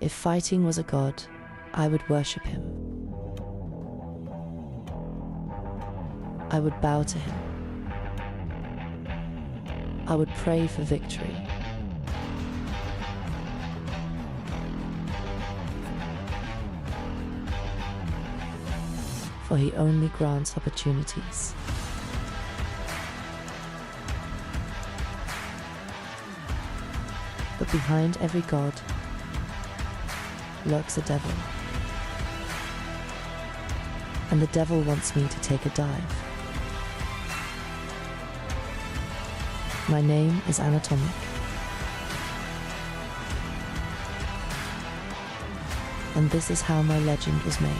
If fighting was a god, I would worship him. I would bow to him. I would pray for victory. For he only grants opportunities. But behind every god lurks a devil. And the devil wants me to take a dive. My name is Annatomic. And this is how my legend was made.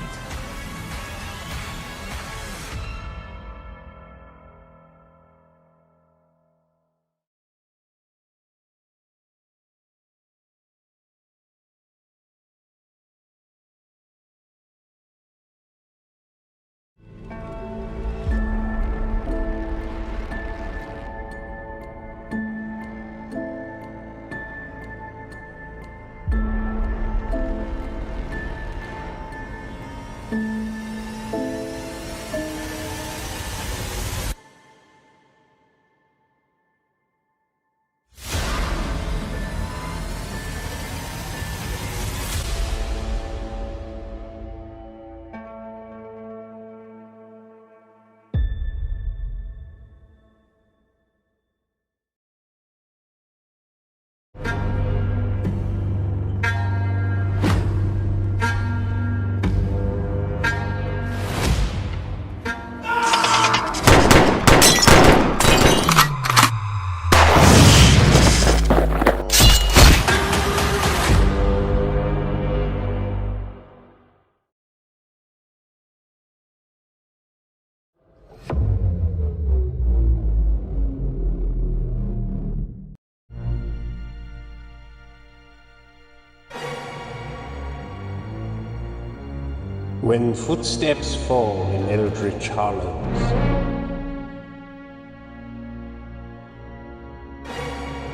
When footsteps fall in eldritch hollows,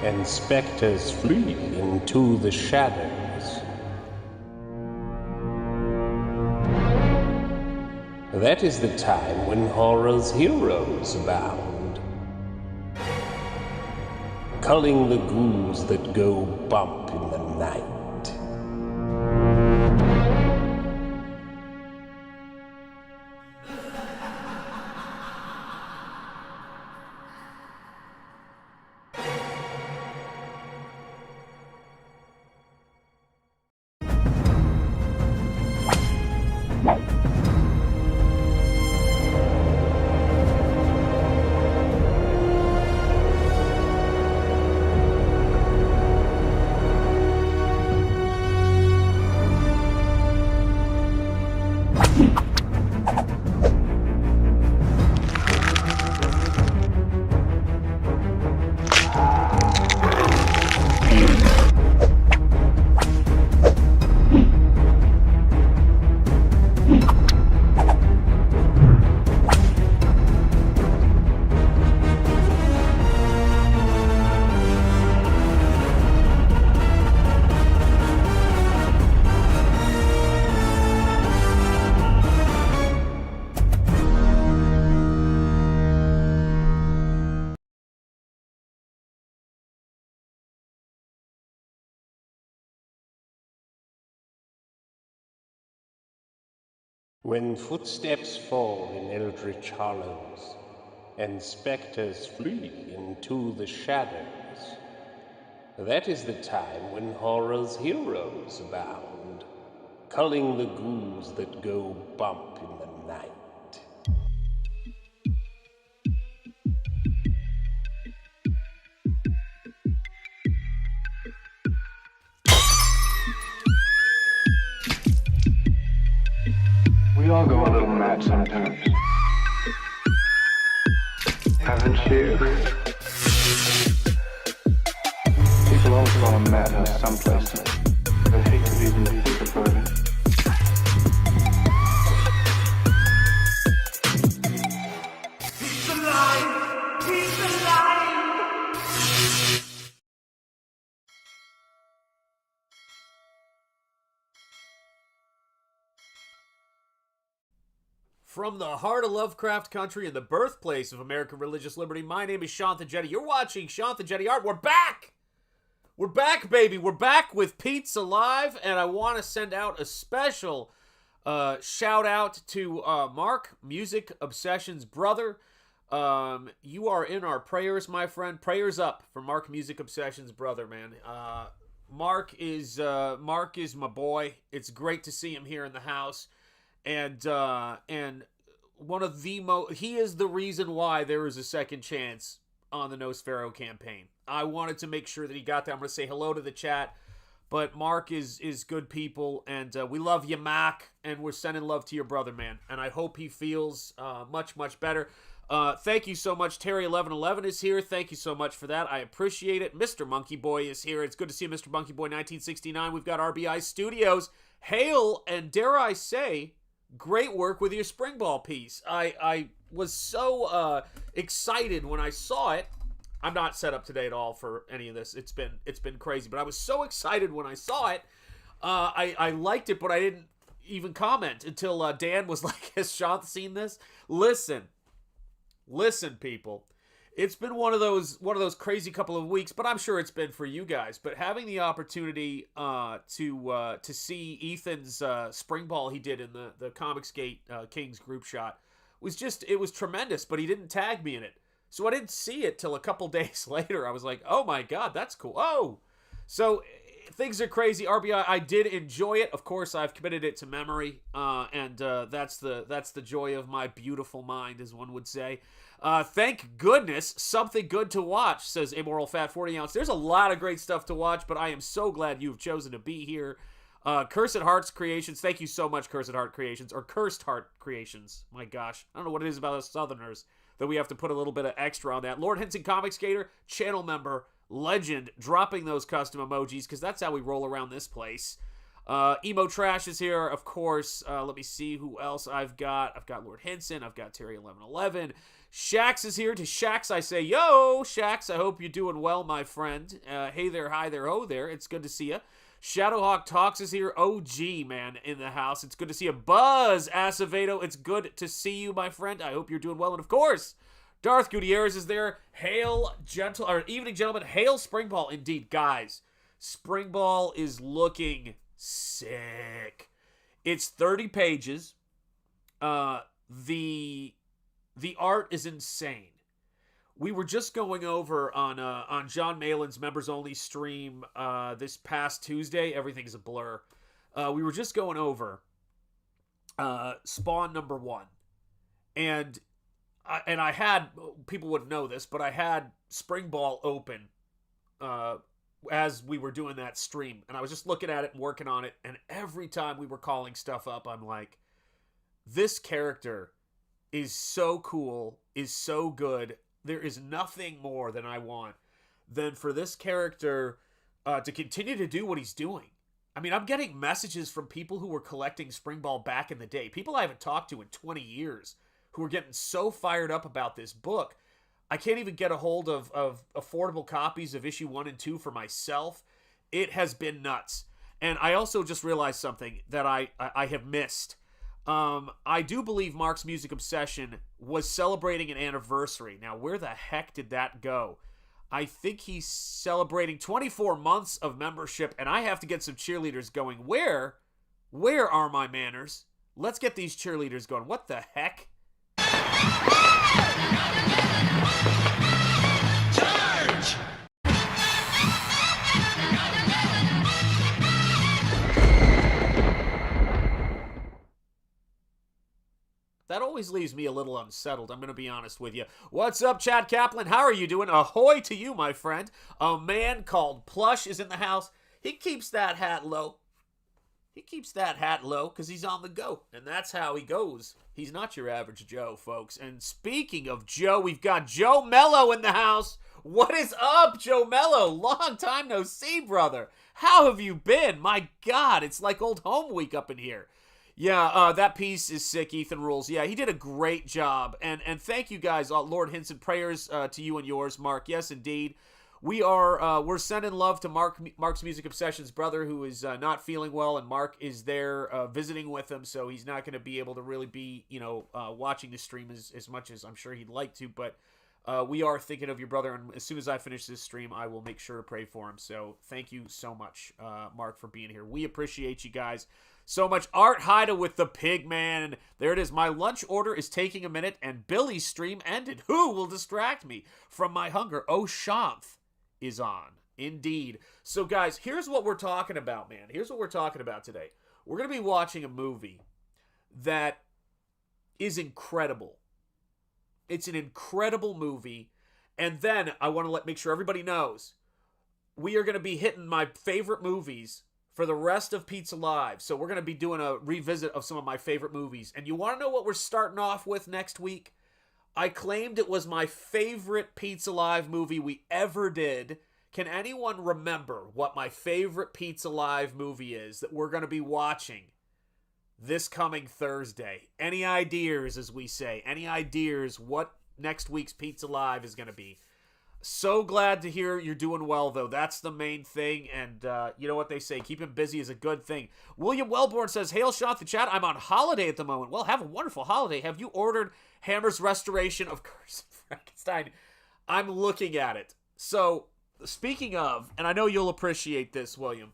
and spectres flee into the shadows, that is the time when horror's heroes abound, culling the ghouls that go bump in the night. When footsteps fall in eldritch hollows, and spectres flee into the shadows, that is the time when horror's heroes abound, culling the ghouls that go bump in the night. We all go a little mad sometimes. Haven't you? People always call them madhouse someplace. I hate to even think about it. He's alive! He's alive! From the heart of Lovecraft country and the birthplace of American religious liberty, my name is Sean the Jetty. You're watching Sean the Jetty Art. We're back! We're back, baby. We're back with PITT's Alive, and I want to send out a special shout out to Mark, Music Obsession's brother. You are in our prayers, my friend. Prayers up for Mark, Music Obsession's brother, man. Mark is my boy. It's great to see him here in the house. And one of the he is the reason why there is a second chance on the Nosfero campaign. I wanted to make sure that he got that. I'm going to say hello to the chat, but Mark is good people, and we love you, Mac, and we're sending love to your brother, man, and I hope he feels much, much better. Thank you so much. Terry1111 is here. Thank you so much for that. I appreciate it. Mr. Monkey Boy is here. It's good to see Mr. Monkey Boy 1969. We've got RBI Studios. Hail, and dare I say, great work with your Springball piece. I was so excited when I saw it. I'm not set up today at all for any of this. It's been crazy, but I was so excited when I saw it. I liked it, but I didn't even comment until Dan was like, "Has Sean seen this?" Listen, people. It's been one of those crazy couple of weeks, but I'm sure it's been for you guys. But having the opportunity to see Ethan's Springball he did in the Comicsgate Kings group shot was it was tremendous. But he didn't tag me in it, so I didn't see it till a couple days later. I was like, oh my god, that's cool. Oh, so things are crazy. RBI, I did enjoy it. Of course, I've committed it to memory, and that's the joy of my beautiful mind, as one would say. Thank goodness, something good to watch, says Immoral Fat 40 Ounce. There's a lot of great stuff to watch, but I am so glad you've chosen to be here. Cursed Hearts Creations, thank you so much, Cursed Heart Creations, or Cursed Heart Creations. My gosh, I don't know what it is about us Southerners that we have to put a little bit of extra on that. Lord Henson Comic Skater, channel member, legend, dropping those custom emojis, because that's how we roll around this place. Emo Trash is here, of course. Let me see who else I've got. I've got Lord Henson. I've got Terry1111. Shax is here. To Shax, I say, yo, Shax, I hope you're doing well, my friend. Hey there, hi there, ho there. It's good to see you. Shadowhawk Talks is here. OG, man, in the house. It's good to see you. Buzz Acevedo, it's good to see you, my friend. I hope you're doing well. And, of course, Darth Gutierrez is there. Hail, evening, gentlemen. Hail Springball. Indeed, guys, Springball is looking sick. It's 30 pages. The art is insane. We were just going over on John Malin's members only stream this past Tuesday. Everything's a blur. We were just going over Spawn #1, and I had, people wouldn't know this, but I had Springball open as we were doing that stream, and I was just looking at it and working on it, and every time we were calling stuff up, I'm like, this character is so cool, is so good. There is nothing more than I want than for this character to continue to do what he's doing. I mean, I'm getting messages from people who were collecting Springball back in the day, people I haven't talked to in 20 years, who are getting so fired up about this book. I can't even get a hold of affordable copies of issue 1 and 2 for myself. It has been nuts. And I also just realized something that I have missed. I do believe Mark's Music Obsession was celebrating an anniversary. Now, where the heck did that go? I think he's celebrating 24 months of membership, and I have to get some cheerleaders going. Where are my manners? Let's get these cheerleaders going. What the heck? Charge! That always leaves me a little unsettled, I'm going to be honest with you. What's up, Chad Kaplan? How are you doing? Ahoy to you, my friend. A man called Plush is in the house. He keeps that hat low. Because he's on the go, and that's how he goes. He's not your average Joe, folks. And speaking of Joe, we've got Joe Mello in the house. What is up, Joe Mello? Long time no see, brother. How have you been? My God, it's like old home week up in here. Yeah, that piece is sick. Ethan rules. Yeah, he did a great job. And thank you guys, Lord Henson. Prayers to you and yours, Mark. Yes, indeed. we're sending love to Mark's Music Obsession's brother, who is not feeling well, and Mark is there visiting with him, so he's not going to be able to really be, watching the stream as much as I'm sure he'd like to, but we are thinking of your brother, and as soon as I finish this stream, I will make sure to pray for him. So thank you so much, Mark, for being here. We appreciate you guys so much. Art Haida with the pig man. There it is. My lunch order is taking a minute, and Billy's stream ended. Who will distract me from my hunger? Oh, Shanth is on. Indeed. So, guys, here's what we're talking about, man. Here's what we're talking about today. We're going to be watching a movie that is incredible. It's an incredible movie. And then I want to make sure everybody knows we are going to be hitting my favorite movies for the rest of Pete's Alive. So we're going to be doing a revisit of some of my favorite movies. And you want to know what we're starting off with next week? I claimed it was my favorite Pete's Alive movie we ever did. Can anyone remember what my favorite Pete's Alive movie is that we're going to be watching this coming Thursday? Any ideas, as we say? Any ideas what next week's Pete's Alive is going to be? So glad to hear you're doing well, though. That's the main thing, and you know what they say, keeping busy is a good thing. William Wellborn says, Hail Shot the Chat, I'm on holiday at the moment. Well, have a wonderful holiday. Have you ordered Hammer's restoration of Curse of Frankenstein? I'm looking at it. So, speaking of, and I know you'll appreciate this, William,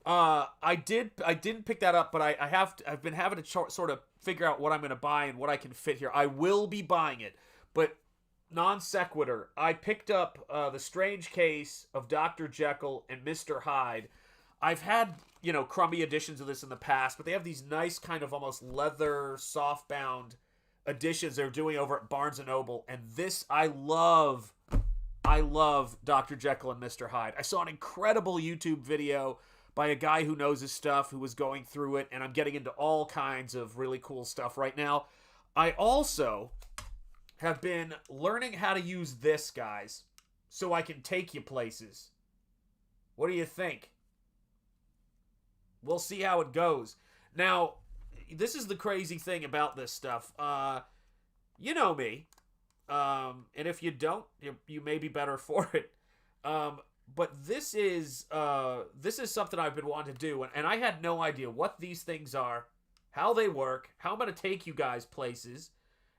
I didn't pick that up, but I've been having to sort of figure out what I'm going to buy and what I can fit here. I will be buying it, but non sequitur, I picked up The Strange Case of Dr. Jekyll and Mr. Hyde. I've had, crummy editions of this in the past, but they have these nice kind of almost leather, soft-bound editions they're doing over at Barnes & Noble, and this, I love Dr. Jekyll and Mr. Hyde. I saw an incredible YouTube video by a guy who knows his stuff, who was going through it, and I'm getting into all kinds of really cool stuff right now. I also have been learning how to use this, guys, so I can take you places. What do you think? We'll see how it goes. Now, this is the crazy thing about this stuff. You know me. And if you don't, you may be better for it. But this is something I've been wanting to do, and I had no idea what these things are, how they work, how I'm going to take you guys places.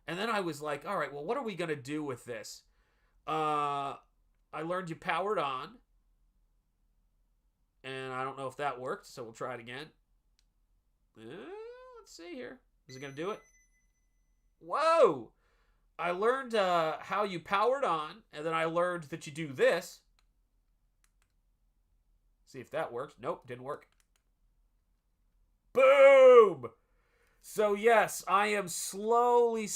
And then I was like, all right, well, what are we going to do with this? I learned you powered on. And I don't know if that worked, so we'll try it again. Let's see here. Is it going to do it? Whoa! I learned how you powered on, and then I learned that you do this. See if that works. Nope, didn't work. Boom! So yes, I am slowly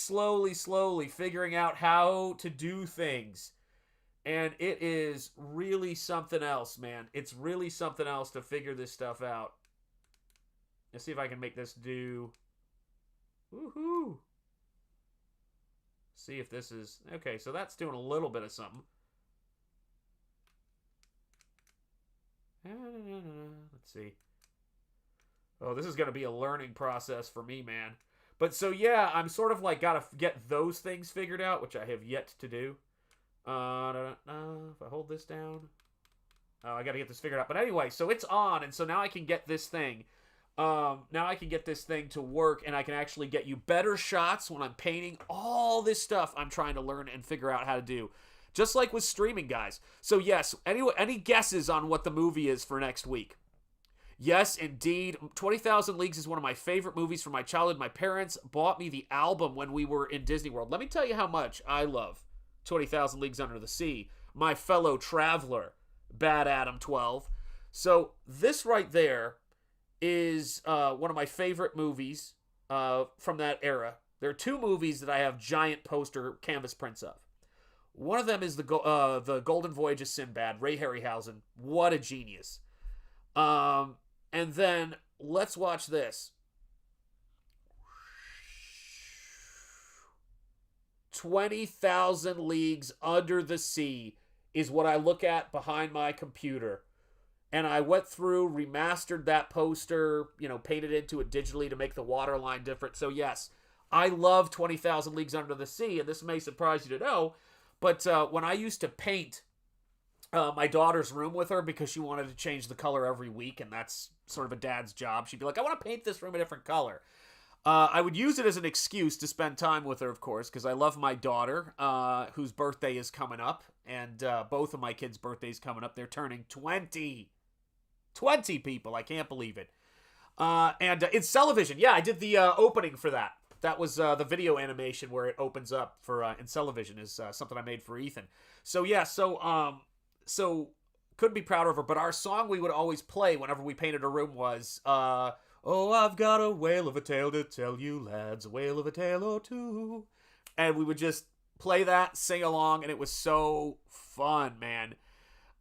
figuring out how to do things. And it is really something else, man. It's really something else to figure this stuff out. Let's see if I can make this do... Woohoo! See if this is... Okay, so that's doing a little bit of something. Let's see. Oh, this is going to be a learning process for me, man. But so, yeah, I'm sort of like got to get those things figured out, which I have yet to do. If I hold this down. Oh, I got to get this figured out. But anyway, so it's on, and so now I can get this thing. Now I can get this thing to work, and I can actually get you better shots when I'm painting. All this stuff I'm trying to learn and figure out how to do. Just like with streaming, guys. So, yes, any guesses on what the movie is for next week? Yes, indeed. 20,000 Leagues is one of my favorite movies from my childhood. My parents bought me the album when we were in Disney World. Let me tell you how much I love 20,000 Leagues Under the Sea. My fellow traveler, Bad Adam 12. So this right there is one of my favorite movies from that era. There are two movies that I have giant poster canvas prints of. One of them is the Golden Voyage of Sinbad, Ray Harryhausen. What a genius. And then let's watch this. 20,000 Leagues Under the Sea is what I look at behind my computer. And I went through, remastered that poster, painted into it digitally to make the waterline different. So yes, I love 20,000 Leagues Under the Sea, and this may surprise you to know, but when I used to paint my daughter's room with her because she wanted to change the color every week, and that's sort of a dad's job. She'd be like, I want to paint this room a different color. I would use it as an excuse to spend time with her, of course, because I love my daughter, whose birthday is coming up, and both of my kids' birthdays coming up. They're turning 20. 20 people. I can't believe it. And it's Celevision. Yeah, I did the opening for that. That was the video animation where it opens up for in Celevision is something I made for Ethan. So, yeah, so couldn't be prouder of her, but our song we would always play whenever we painted a room was, oh, I've got a whale of a tale to tell you, lads, a whale of a tale or two. And we would just play that, sing along, and it was so fun, man.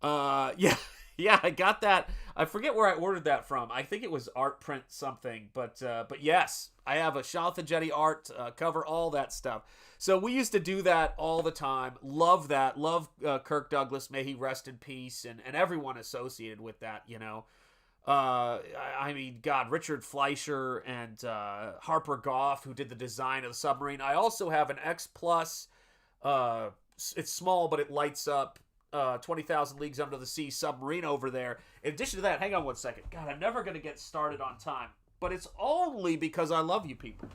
Yeah, I got that. I forget where I ordered that from. I think it was Art Print something, but yes, I have a Jonathan Jetty art cover, all that stuff. So we used to do that all the time. Love that. Love Kirk Douglas. May he rest in peace, and everyone associated with that. You know, I mean, God, Richard Fleischer and Harper Goff, who did the design of the submarine. I also have an X Plus. It's small, but it lights up. 20,000 Leagues Under the Sea submarine over there. In addition to that, hang on one second. God, I'm never going to get started on time. But it's only because I love you people.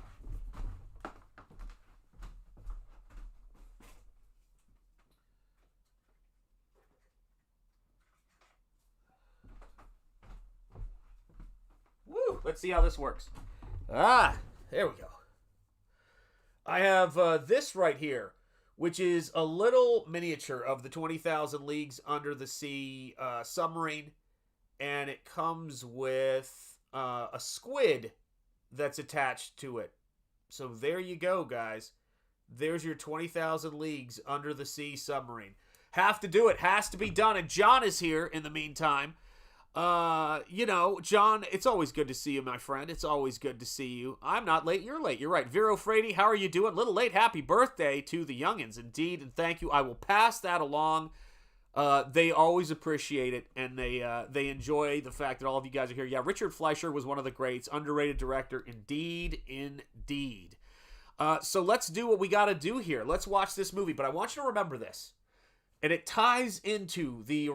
Woo! Let's see how this works. Ah, there we go. I have this right here, which is a little miniature of the 20,000 Leagues Under the Sea submarine, and it comes with a squid that's attached to it. So there you go, guys. There's your 20,000 Leagues Under the Sea submarine. Have to do it. Has to be done. And John is here in the meantime. You know, John, it's always good to see you, my friend. It's always good to see you. I'm not late. You're late. You're right. Vero Frady, how are you doing? A little late. Happy birthday to the youngins, indeed, and thank you. I will pass that along. They always appreciate it, and they enjoy the fact that all of you guys are here. Yeah, Richard Fleischer was one of the greats. Underrated director, indeed, indeed. So let's do what we got to do here. Let's watch this movie, but I want you to remember this. And it ties into the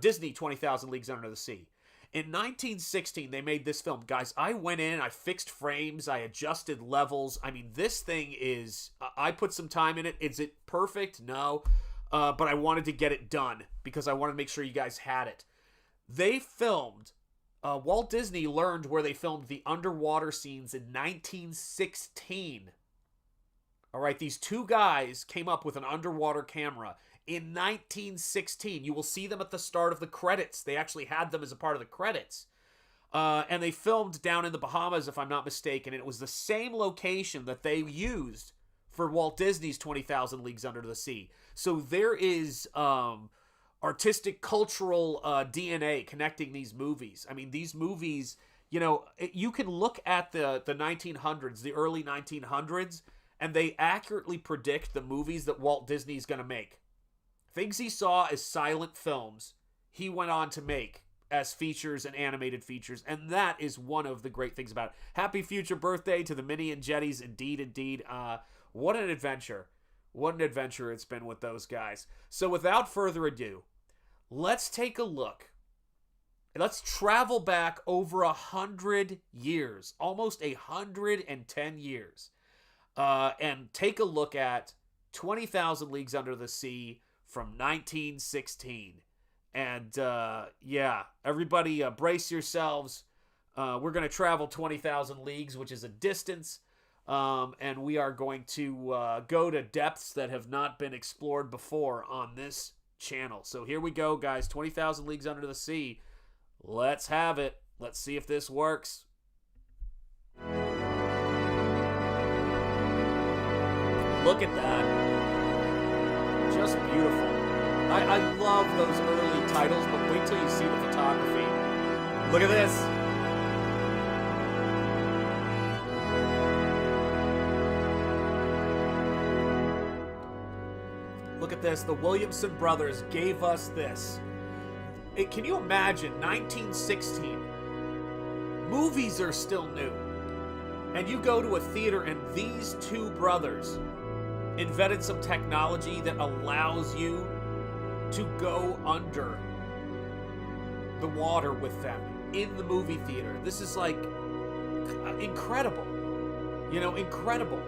Disney 20,000 Leagues Under the Sea. In 1916, they made this film. Guys, I went in, I fixed frames, I adjusted levels. I mean, this thing is... I put some time in it. Is it perfect? No. But I wanted to get it done because I wanted to make sure you guys had it. They filmed... Walt Disney learned where they filmed the underwater scenes in 1916. All right, these two guys came up with an underwater camera in 1916. You will see them at the start of the credits. They actually had them as a part of the credits. And they filmed down in the Bahamas, if I'm not mistaken. And it was the same location that they used for Walt Disney's 20,000 Leagues Under the Sea. So there is artistic, cultural DNA connecting these movies. I mean, these movies, you know, you can look at the 1900s, the early 1900s, and they accurately predict the movies that Walt Disney's going to make. Things he saw as silent films, he went on to make as features and animated features, and that is one of the great things about it. Happy future birthday to the Minnie and Jetties, indeed, indeed. What an adventure. What an adventure it's been with those guys. So without further ado, let's take a look. Let's travel back over 100 years, almost 110 years, and take a look at 20,000 Leagues Under the Sea from 1916. And yeah, everybody brace yourselves. We're going to travel 20,000 leagues, which is a distance, and we are going to go to depths that have not been explored before on this channel. So here we go, guys. 20,000 Leagues Under the Sea. Let's have it. Let's see if this works. Look at that. Just beautiful. I love those early titles, but wait till you see the photography. Look at this. Look at this. The Williamson brothers gave us this. Can you imagine 1916? Movies are still new. And you go to a theater and these two brothers invented some technology that allows you to go under the water with them in the movie theater. This is like incredible. You know, incredible.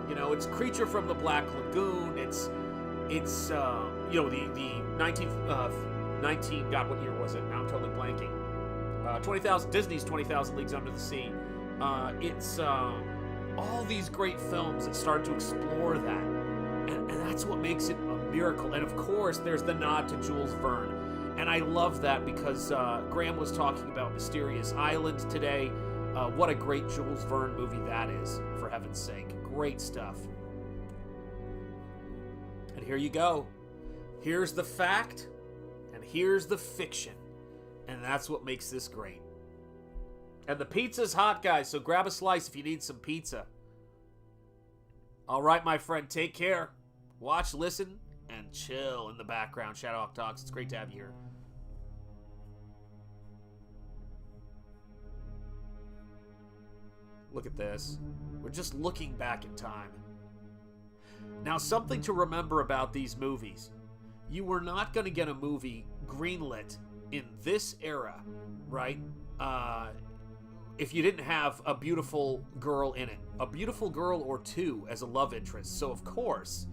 You know, it's Creature from the Black Lagoon. It's you know, the 19 God, what year was it? Now I'm totally blanking. 20,000 Disney's 20,000 Leagues Under the Sea. It's all these great films that start to explore that, and that's what makes it a miracle. And of course, there's the nod to Jules Verne, and I love that because Graham was talking about Mysterious Island today. What a great Jules Verne movie that is, for heaven's sake. Great stuff. And here you go. Here's the fact, and here's the fiction. And that's what makes this great. And the pizza's hot, guys, so grab a slice if you need some pizza. All right, my friend, take care. Watch, listen, and chill in the background. Shadowhawk Talks, it's great to have you here. Look at this. We're just looking back in time. Now, something to remember about these movies. You were not going to get a movie greenlit in this era, right? If you didn't have a beautiful girl in it. A beautiful girl or two as a love interest. So, of course,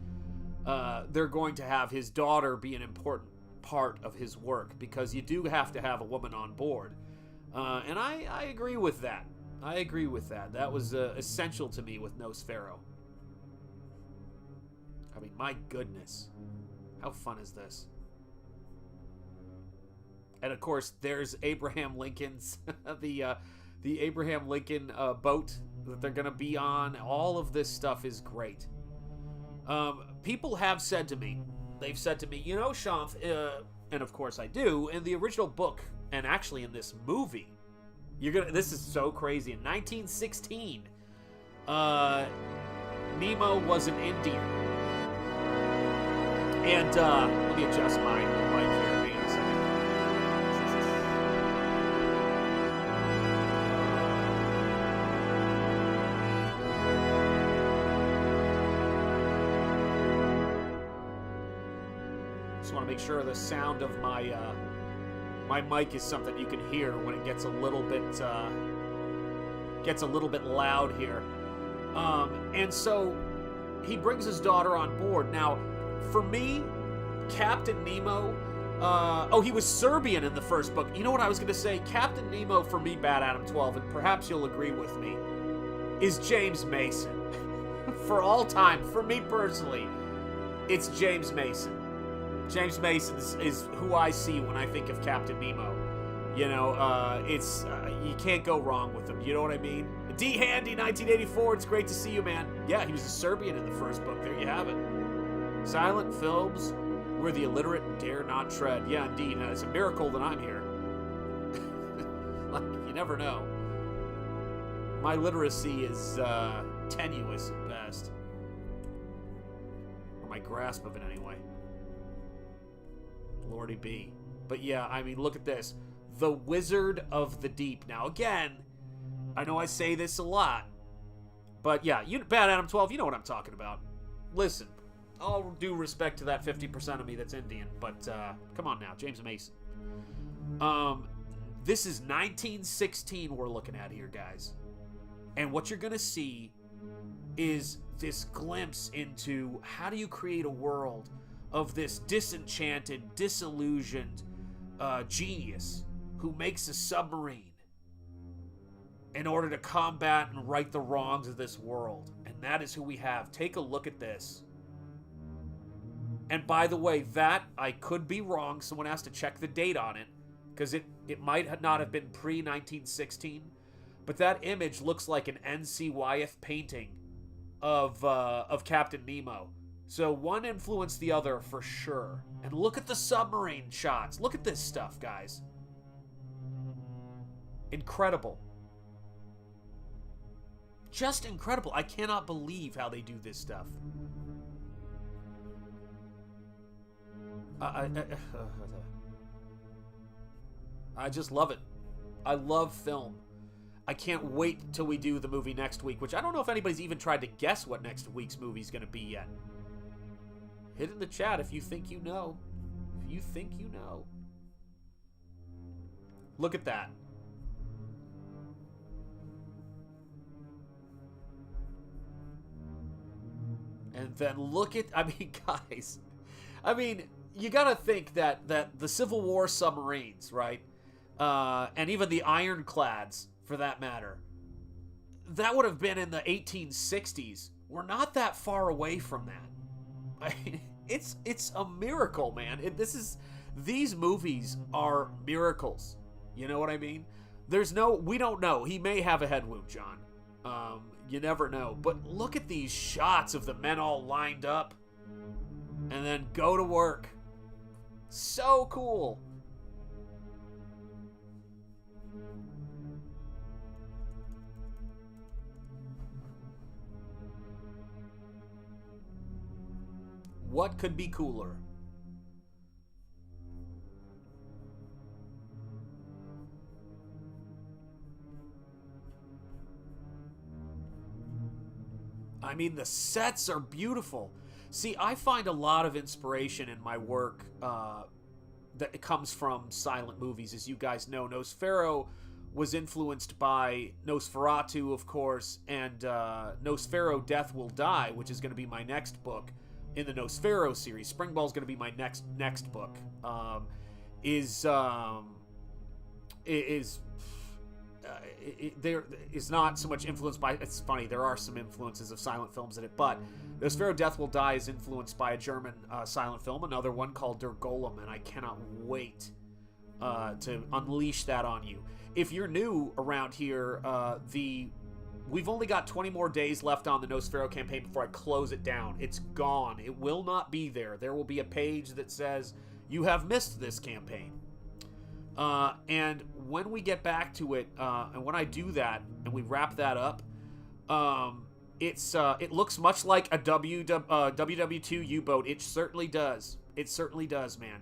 they're going to have his daughter be an important part of his work, because you do have to have a woman on board. And I agree with that. I agree with that. That was essential to me with Nosfero. I mean, my goodness. How fun is this? And of course, there's Abraham Lincoln's, the Abraham Lincoln boat that they're going to be on. All of this stuff is great. People have said to me, they've said to me, you know, Shanth, and of course I do, in the original book, and actually in this movie, this is so crazy. In 1916, Nemo was an Indian. And let me adjust my mic here. Hang on a second. Just want to make sure the sound of my my mic is something you can hear when it gets a little bit loud here. And so he brings his daughter on board. Now, for me, Captain Nemo, he was Serbian in the first book. You know what I was going to say? Captain Nemo, for me, Bad Adam 12, and perhaps you'll agree with me, is James Mason. For all time, for me personally, it's James Mason. James Mason is who I see when I think of Captain Nemo. You know, you can't go wrong with him. You know what I mean? D Handy 1984. It's great to see you, man. Yeah, he was a Serbian in the first book. There you have it. Silent films where the illiterate dare not tread. Yeah, indeed. And it's a miracle that I'm here. Like, you never know. My literacy is tenuous at best. Or my grasp of it, anyway. Lordy be. But yeah, I mean, look at this. The Wizard of the Deep. Now, again, I know I say this a lot, but yeah, Bad Adam 12, you know what I'm talking about. Listen, all due respect to that 50% of me that's Indian, but come on now, James Mason. This is 1916 we're looking at here, guys. And what you're going to see is this glimpse into how do you create a world of this disenchanted, disillusioned genius who makes a submarine in order to combat and right the wrongs of this world. And that is who we have. Take a look at this. And by the way, that, I could be wrong. Someone has to check the date on it, because it might not have been pre-1916. But that image looks like an N.C. Wyeth painting of Captain Nemo. So one influenced the other for sure. And look at the submarine shots. Look at this stuff, guys. Incredible. Just incredible. I cannot believe how they do this stuff. I just love it. I love film. I can't wait till we do the movie next week, which I don't know if anybody's even tried to guess what next week's movie is going to be yet. Hit in the chat if you think you know. you think you know. Look at that. And then look at, I mean, guys, I mean, you gotta think that the Civil War submarines, right, and even the ironclads, for that matter, that would have been in the 1860s. We're not that far away from that. I mean, it's a miracle, man. These movies are miracles. You know what I mean? We don't know. He may have a head wound, John. You never know. But look at these shots of the men all lined up and then go to work. So cool. What could be cooler? I mean, the sets are beautiful. See, I find a lot of inspiration in my work that comes from silent movies. As you guys know, Nosfero was influenced by Nosferatu, of course, and Nosfero Death Will Die, which is going to be my next book in the Nosfero series. Springball is going to be my next book. There is not so much influenced by, it's funny, there are some influences of silent films in it, but Nosfero Death Will Die is influenced by a German silent film, another one called Der Golem, and I cannot wait to unleash that on you. If you're new around here, we've only got 20 more days left on the Nosfero campaign before I close it down. It's gone. It will not be there. There will be a page that says, you have missed this campaign. And when we get back to it, and when I do that, and we wrap that up, it looks much like a WW2 U-boat. It certainly does. It certainly does, man.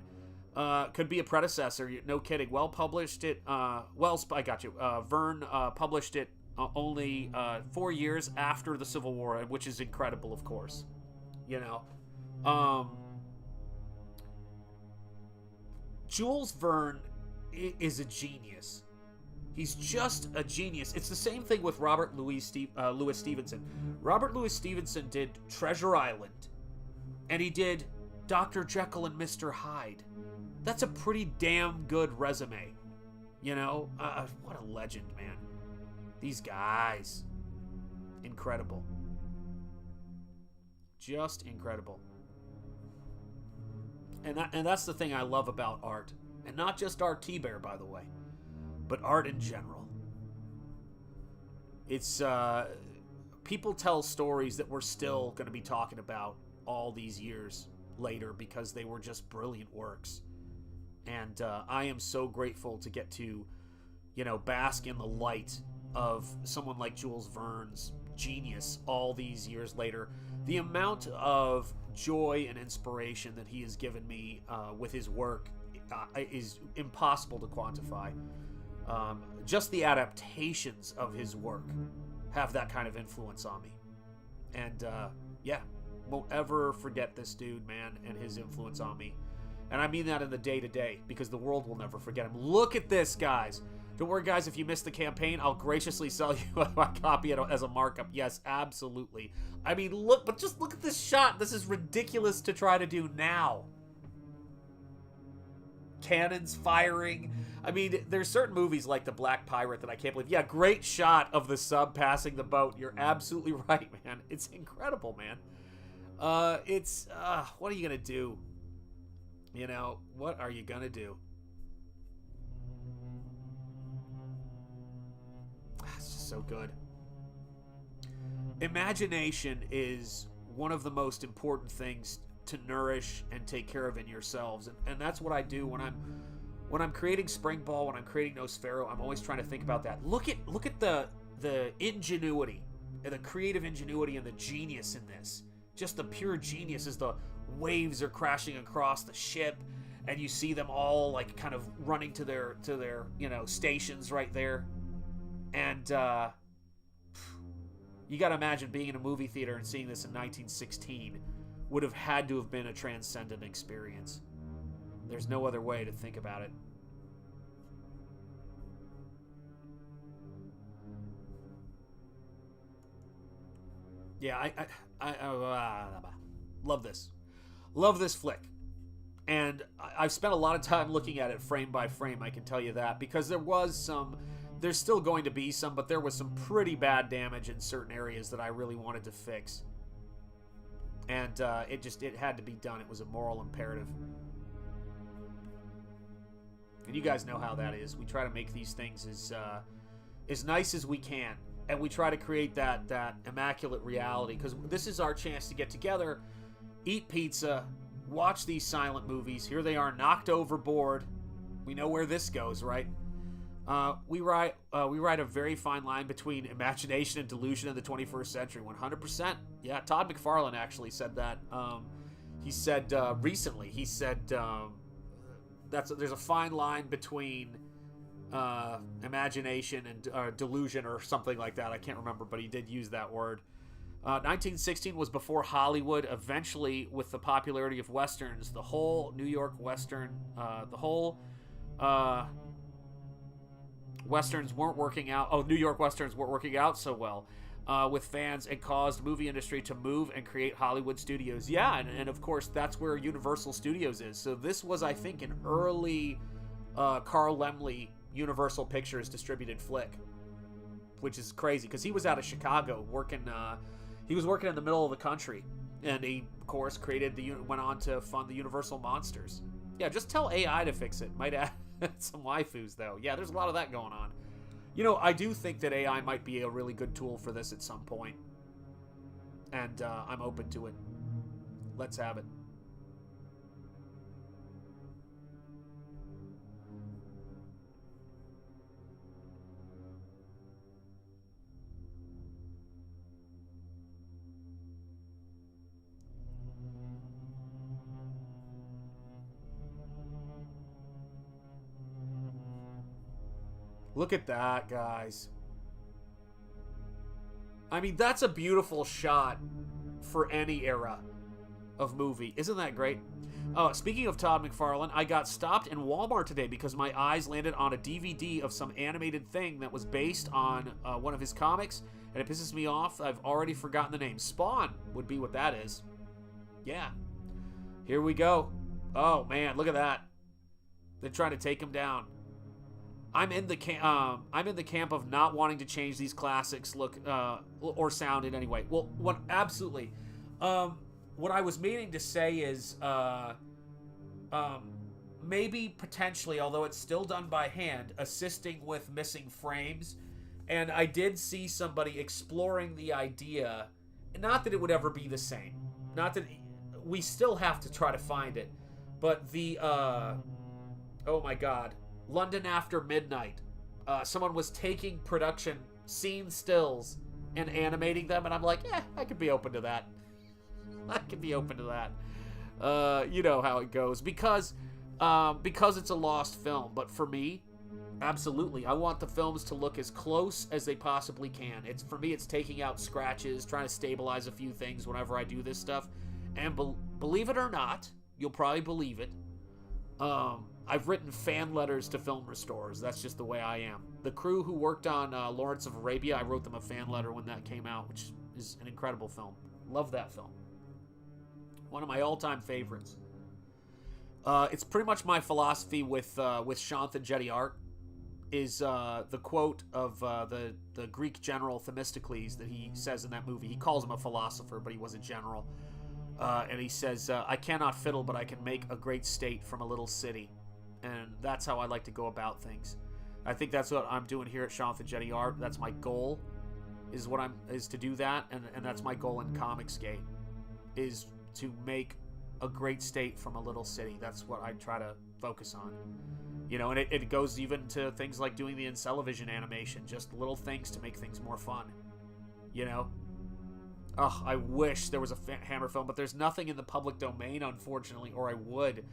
Could be a predecessor. No kidding. Well published it. I got you. Verne published it only 4 years after the Civil War, which is incredible, of course. You know, Jules Verne is a genius. He's just a genius. It's the same thing with Robert Louis Stevenson. Robert Louis Stevenson did Treasure Island, and he did Dr. Jekyll and Mr. Hyde. That's a pretty damn good resume. You know, what a legend, man. These guys, incredible. Just incredible. And that's the thing I love about art. And not just art Thibert, by the way, but art in general. It's, people tell stories that we're still going to be talking about all these years later because they were just brilliant works. And I am so grateful to get to, you know, bask in the light of someone like Jules Verne's genius all these years later. The amount of joy and inspiration that he has given me with his work is impossible to quantify. Just the adaptations of his work have that kind of influence on me. And yeah, won't ever forget this dude, man, and his influence on me. And I mean that in the day-to-day, because the world will never forget him. Look at this, guys. Don't worry, guys, if you missed the campaign, I'll graciously sell you a copy as a markup. Yes, absolutely. I mean, but just look at this shot. This is ridiculous to try to do now. Cannons firing. I mean, there's certain movies like The Black Pirate that I can't believe. Yeah, great shot of the sub passing the boat. You're absolutely right, man. It's incredible, man. What are you going to do? You know, what are you going to do? It's just so good. Imagination is one of the most important things to nourish and take care of in yourselves, and that's what I do when I'm creating Springball, when I'm creating Nosfero. I'm always trying to think about that. Look at the ingenuity, and the creative ingenuity, and the genius in this. Just the pure genius as the waves are crashing across the ship, and you see them all like kind of running to their you know, stations right there, and you got to imagine being in a movie theater and seeing this in 1916 would have had to have been a transcendent experience. There's no other way to think about it. Yeah, I love this. Love this flick. And I've spent a lot of time looking at it frame by frame, I can tell you that, because there's still going to be some, but there was some pretty bad damage in certain areas that I really wanted to fix. And it had to be done. It was a moral imperative. And you guys know how that is. We try to make these things as nice as we can. And we try to create that immaculate reality, because this is our chance to get together, eat pizza, watch these silent movies. Here they are, knocked overboard. We know where this goes, right? We write a very fine line between imagination and delusion in the 21st century. 100%. Yeah, Todd McFarlane actually said that. He said recently. He said there's a fine line between imagination and delusion or something like that. I can't remember, but he did use that word. 1916 was before Hollywood. Eventually, with the popularity of westerns, the whole New York western, westerns weren't working out. Oh, New York westerns weren't working out so well with fans. It caused movie industry to move and create Hollywood studios. Yeah, and of course that's where Universal Studios is. So this was, I think, an early Carl Laemmle Universal Pictures distributed flick, which is crazy because he was out of Chicago working. He was working in the middle of the country, and he, of course, went on to fund the Universal Monsters. Yeah, just tell AI to fix it. Might add some waifus, though. Yeah, there's a lot of that going on. You know, I do think that AI might be a really good tool for this at some point, and I'm open to it. Let's have it. Look at that, guys. I mean, that's a beautiful shot for any era of movie. Isn't that great? Speaking of Todd McFarlane, I got stopped in Walmart today because my eyes landed on a DVD of some animated thing that was based on one of his comics, and it pisses me off. I've already forgotten the name. Spawn would be what that is. Yeah. Here we go. Oh, man, look at that. They're trying to take him down. I'm in the camp of not wanting to change these classics look or sound in any way. Well, absolutely. What I was meaning to say is maybe potentially, although it's still done by hand, assisting with missing frames. And I did see somebody exploring the idea, not that it would ever be the same, not that we still have to try to find it, but the oh my God. London After Midnight. Someone was taking production scene stills and animating them, and I'm like, yeah, I could be open to that. I could be open to that. You know how it goes. Because it's a lost film. But for me, absolutely. I want the films to look as close as they possibly can. For me, it's taking out scratches, trying to stabilize a few things whenever I do this stuff. And believe it or not, you'll probably believe it. I've written fan letters to film restorers. That's just the way I am. The crew who worked on Lawrence of Arabia, I wrote them a fan letter when that came out, which is an incredible film. Love that film. One of my all-time favorites. It's pretty much my philosophy with Shantha Jetty art is the quote of the Greek general Themistocles that he says in that movie. He calls him a philosopher, but he was a general. And he says, I cannot fiddle, but I can make a great state from a little city. And that's how I like to go about things. I think that's what I'm doing here at Shantha Jetty Art. That's my goal, is to do that, and that's my goal in Comicsgate, is to make a great state from a little city. That's what I try to focus on. You know, and it goes even to things like doing the Incellivision animation, just little things to make things more fun. You know? Oh, I wish there was a Hammer film, but there's nothing in the public domain, unfortunately, or I would.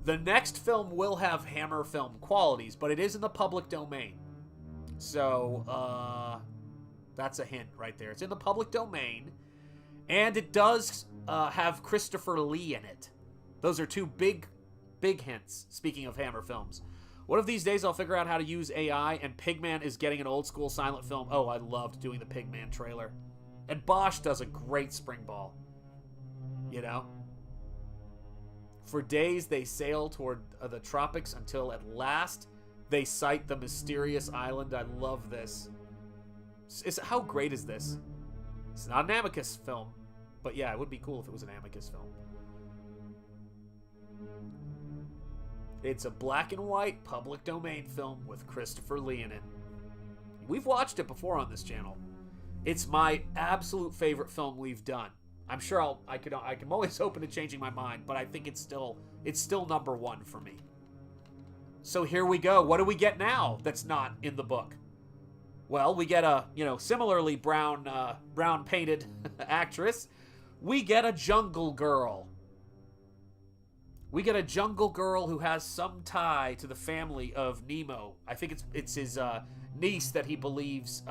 The next film will have Hammer film qualities, but it is in the public domain. So, that's a hint right there. It's in the public domain, and it does have Christopher Lee in it. Those are two big Big hints, speaking of Hammer films. One of these days I'll figure out how to use AI, and Pigman is getting an old school silent film. Oh, I loved doing the Pigman trailer. And Bosch does a great Springball. You know? For days they sail toward the tropics until at last they sight the mysterious island. I love this. How great is this? It's not an Amicus film, but yeah, it would be cool if it was an Amicus film. It's a black and white public domain film with Christopher Lee in it. We've watched it before on this channel. It's my absolute favorite film we've done. I'm sure I'm always open to changing my mind, but I think it's still number one for me. So here we go. What do we get now that's not in the book? Well, we get a, similarly brown painted actress. We get a jungle girl. We get a jungle girl who has some tie to the family of Nemo. I think it's his niece that he believes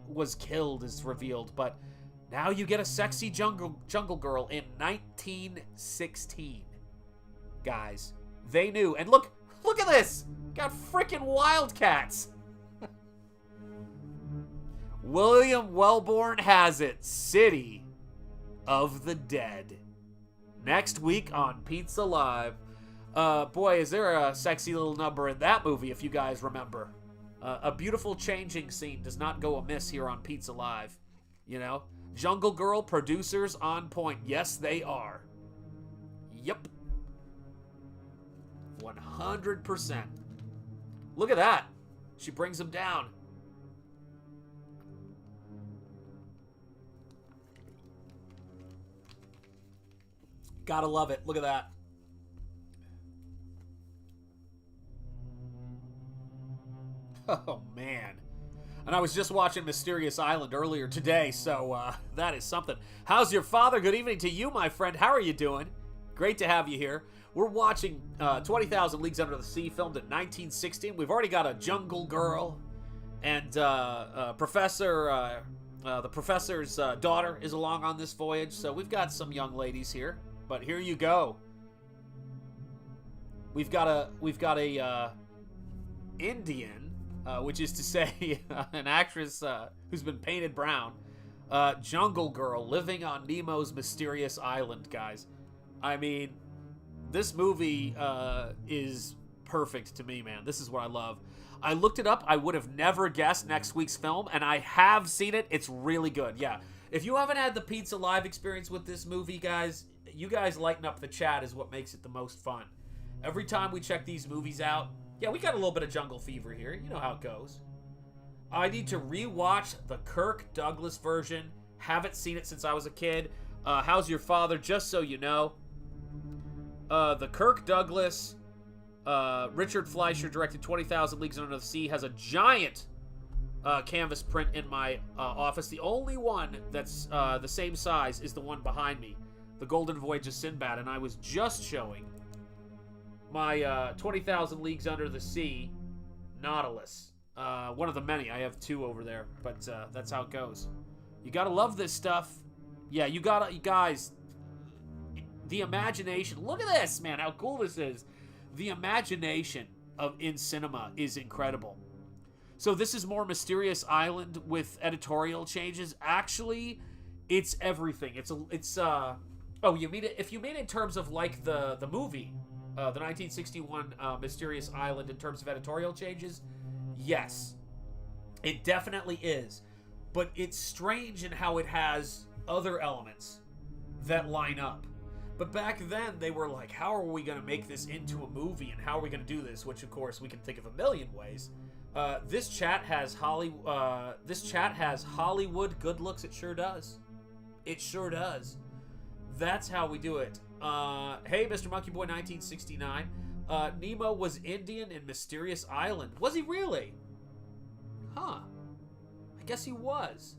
was killed, is revealed. But now you get a sexy jungle girl in 1916. Guys, they knew. And look at this. Got freaking wildcats. William Wellborn has it. City of the Dead. Next week on Pizza Live. Boy, is there a sexy little number in that movie, if you guys remember. A beautiful changing scene does not go amiss here on Pizza Live. Jungle Girl producers on point. Yes, they are. Yep. 100%. Look at that. She brings him down. Gotta love it. Look at that. Oh, man. And I was just watching Mysterious Island earlier today, so that is something. How's your father? Good evening to you, my friend. How are you doing? Great to have you here. We're watching 20,000 Leagues Under the Sea, filmed in 1916. We've already got a jungle girl, and the professor's daughter is along on this voyage, so we've got some young ladies here. But here you go. We've got a Indian, which is to say an actress who's been painted brown, jungle girl living on Nemo's mysterious island, guys. I mean, this movie is perfect to me, man. This is what I love. I looked it up. I would have never guessed next week's film, and I have seen it. It's really good. Yeah. If you haven't had the Pizza Live experience with this movie, guys, you guys lighten up the chat is what makes it the most fun. Every time we check these movies out, yeah, we got a little bit of jungle fever here. You know how it goes. I need to rewatch the Kirk Douglas version. Haven't seen it since I was a kid. How's your father? Just so you know. The Kirk Douglas, Richard Fleischer directed 20,000 Leagues Under the Sea has a giant canvas print in my office. The only one that's the same size is the one behind me, The Golden Voyage of Sinbad, and I was just showing my 20,000 Leagues Under the Sea Nautilus. One of the many. I have two over there, but that's how it goes. You gotta love this stuff. Yeah, you guys, the imagination. Look at this, man, how cool this is. The imagination in cinema is incredible. So this is more Mysterious Island with editorial changes. Actually, it's everything. Oh, you mean it? If you mean in terms of like the movie, the 1961 Mysterious Island, in terms of editorial changes, yes, it definitely is. But it's strange in how it has other elements that line up. But back then, they were like, how are we going to make this into a movie, and how are we going to do this? Which, of course, we can think of a million ways. This chat has Hollywood good looks. It sure does. It sure does. That's how we do it. Hey, Mr. Monkey Boy 1969. Nemo was Indian in Mysterious Island. Was he really? Huh. I guess he was.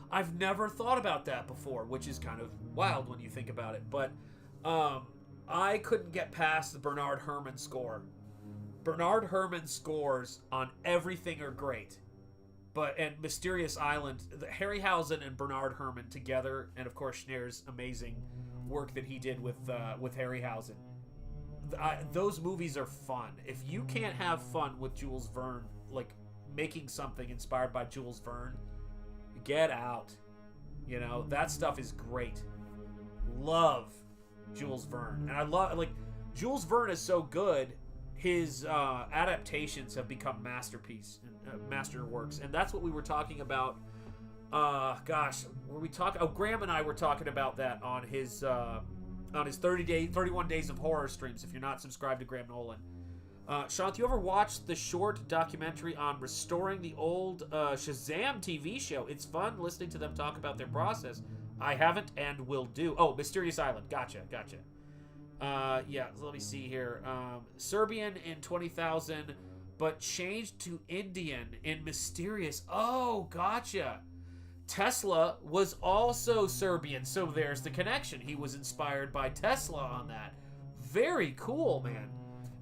I've never thought about that before, which is kind of wild when you think about it. But I couldn't get past the Bernard Herrmann score. Bernard Herrmann's scores on everything are great. And Mysterious Island, Harryhausen and Bernard Herrmann together, and of course Schneer's amazing work that he did with Harryhausen. those movies are fun. If you can't have fun with Jules Verne, like making something inspired by Jules Verne, get out. You know, that stuff is great. Love Jules Verne. And I love, like, Jules Verne is so good, his adaptations have become masterworks. And that's what we were talking about. Were we talking? Oh, Graham and I were talking about that on his 31 Days of Horror streams, if you're not subscribed to Graham Nolan. Sean, you ever watched the short documentary on restoring the old Shazam TV show? It's fun listening to them talk about their process. I haven't and will do. Oh, Mysterious Island. Gotcha. Yeah, so let me see here. Serbian in 20,000, but changed to Indian in Mysterious. Oh, gotcha. Tesla was also Serbian, so there's the connection. He was inspired by Tesla on that. Very cool, man.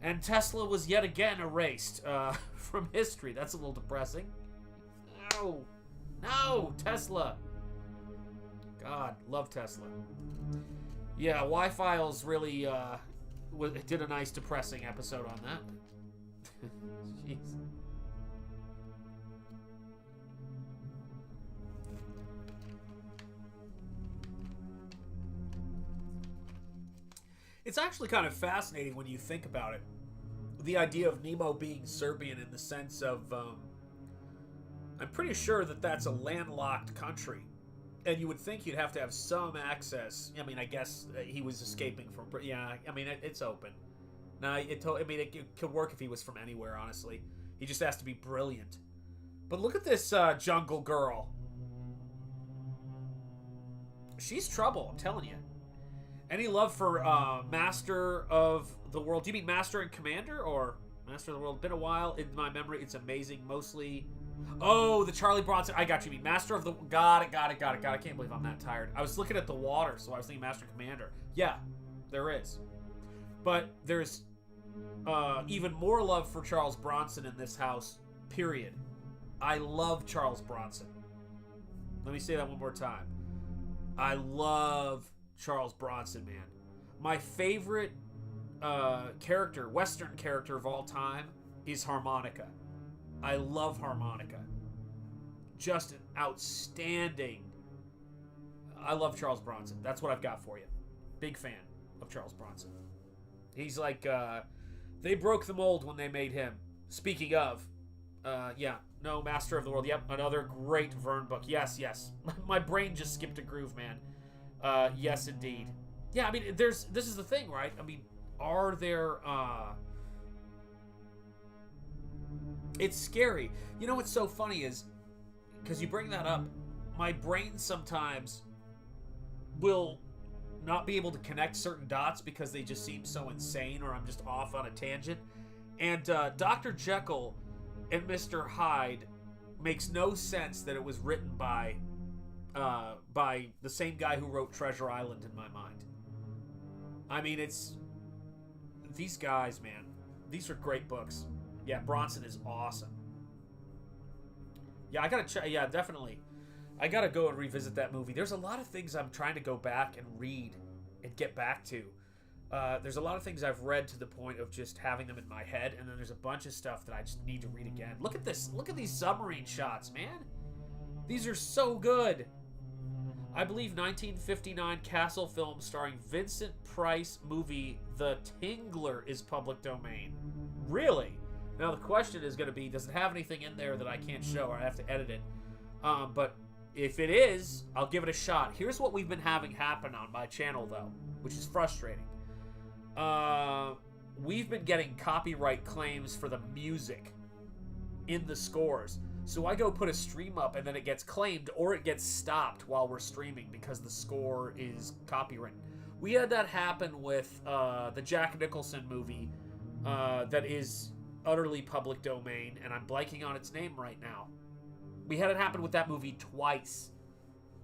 And Tesla was yet again erased from history. That's a little depressing. No, Tesla. God, love Tesla. Yeah, Y-Files really did a nice depressing episode on that. Jeez. It's actually kind of fascinating when you think about it. The idea of Nemo being Serbian in the sense of, I'm pretty sure that that's a landlocked country. And you would think you'd have to have some access. I mean, I guess he was escaping from... Yeah, I mean, it's open. Nah, it could work if he was from anywhere, honestly. He just has to be brilliant. But look at this jungle girl. She's trouble, I'm telling you. Any love for Master of the World? Do you mean Master and Commander or Master of the World? Been a while. In my memory, it's amazing. Mostly... Oh, the Charlie Bronson. I got you. Mean Master of the... Got it. I can't believe I'm that tired. I was looking at the water, so I was thinking Master and Commander. Yeah, there is. But there's even more love for Charles Bronson in this house, period. I love Charles Bronson. Let me say that one more time. I love Charles Bronson, man. My favorite character, Western character of all time, is Harmonica. I love Harmonica. Just an outstanding... I love Charles Bronson. That's what I've got for you. Big fan of Charles Bronson. He's like, they broke the mold when they made him. Speaking of, yeah, no, Master of the World. Yep, another great Verne book. Yes. My brain just skipped a groove, man. Yes, indeed. Yeah, I mean, this is the thing, right? I mean, are there, it's scary. You know what's so funny is, because you bring that up, my brain sometimes will not be able to connect certain dots because they just seem so insane or I'm just off on a tangent. And Dr. Jekyll and Mr. Hyde makes no sense that it was written by the same guy who wrote Treasure Island in my mind. I mean, it's... These guys, man. These are great books. Yeah, Bronson is awesome. Yeah, I gotta check. Yeah, definitely. I gotta go and revisit that movie. There's a lot of things I'm trying to go back and read and get back to. There's a lot of things I've read to the point of just having them in my head, and then there's a bunch of stuff that I just need to read again. Look at this. Look at these submarine shots, man. These are so good. I believe 1959 Castle film starring Vincent Price movie The Tingler is public domain. Really? Now the question is going to be, does it have anything in there that I can't show or I have to edit it? But if it is, I'll give it a shot. Here's what we've been having happen on my channel, though, which is frustrating. We've been getting copyright claims for the music in the scores. So I go put a stream up and then it gets claimed or it gets stopped while we're streaming because the score is copywritten. We had that happen with the Jack Nicholson movie that is utterly public domain, and I'm blanking on its name right now. We had it happen with that movie twice.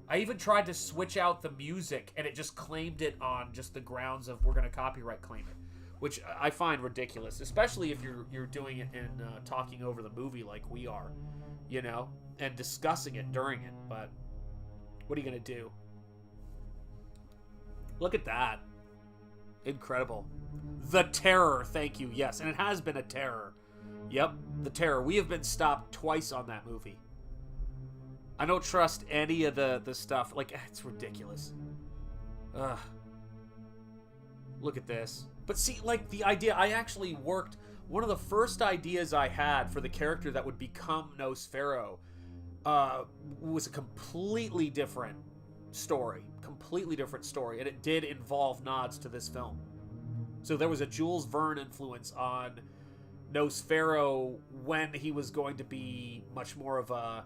I even tried to switch out the music, and it just claimed it on just the grounds of we're going to copyright claim it, which I find ridiculous, especially if you're doing it and talking over the movie like we are, you know, and discussing it during it. But what are you going to do? Look at that. Incredible. The Terror, thank you. Yes, and it has been a terror. Yep, The Terror. We have been stopped twice on that movie. I don't trust any of the stuff. Like, it's ridiculous. Ugh. Look at this. But see, like, the idea, I actually worked, one of the first ideas I had for the character that would become Nosfero was a completely different story. Completely different story. And it did involve nods to this film. So there was a Jules Verne influence on Nosfero when he was going to be much more of a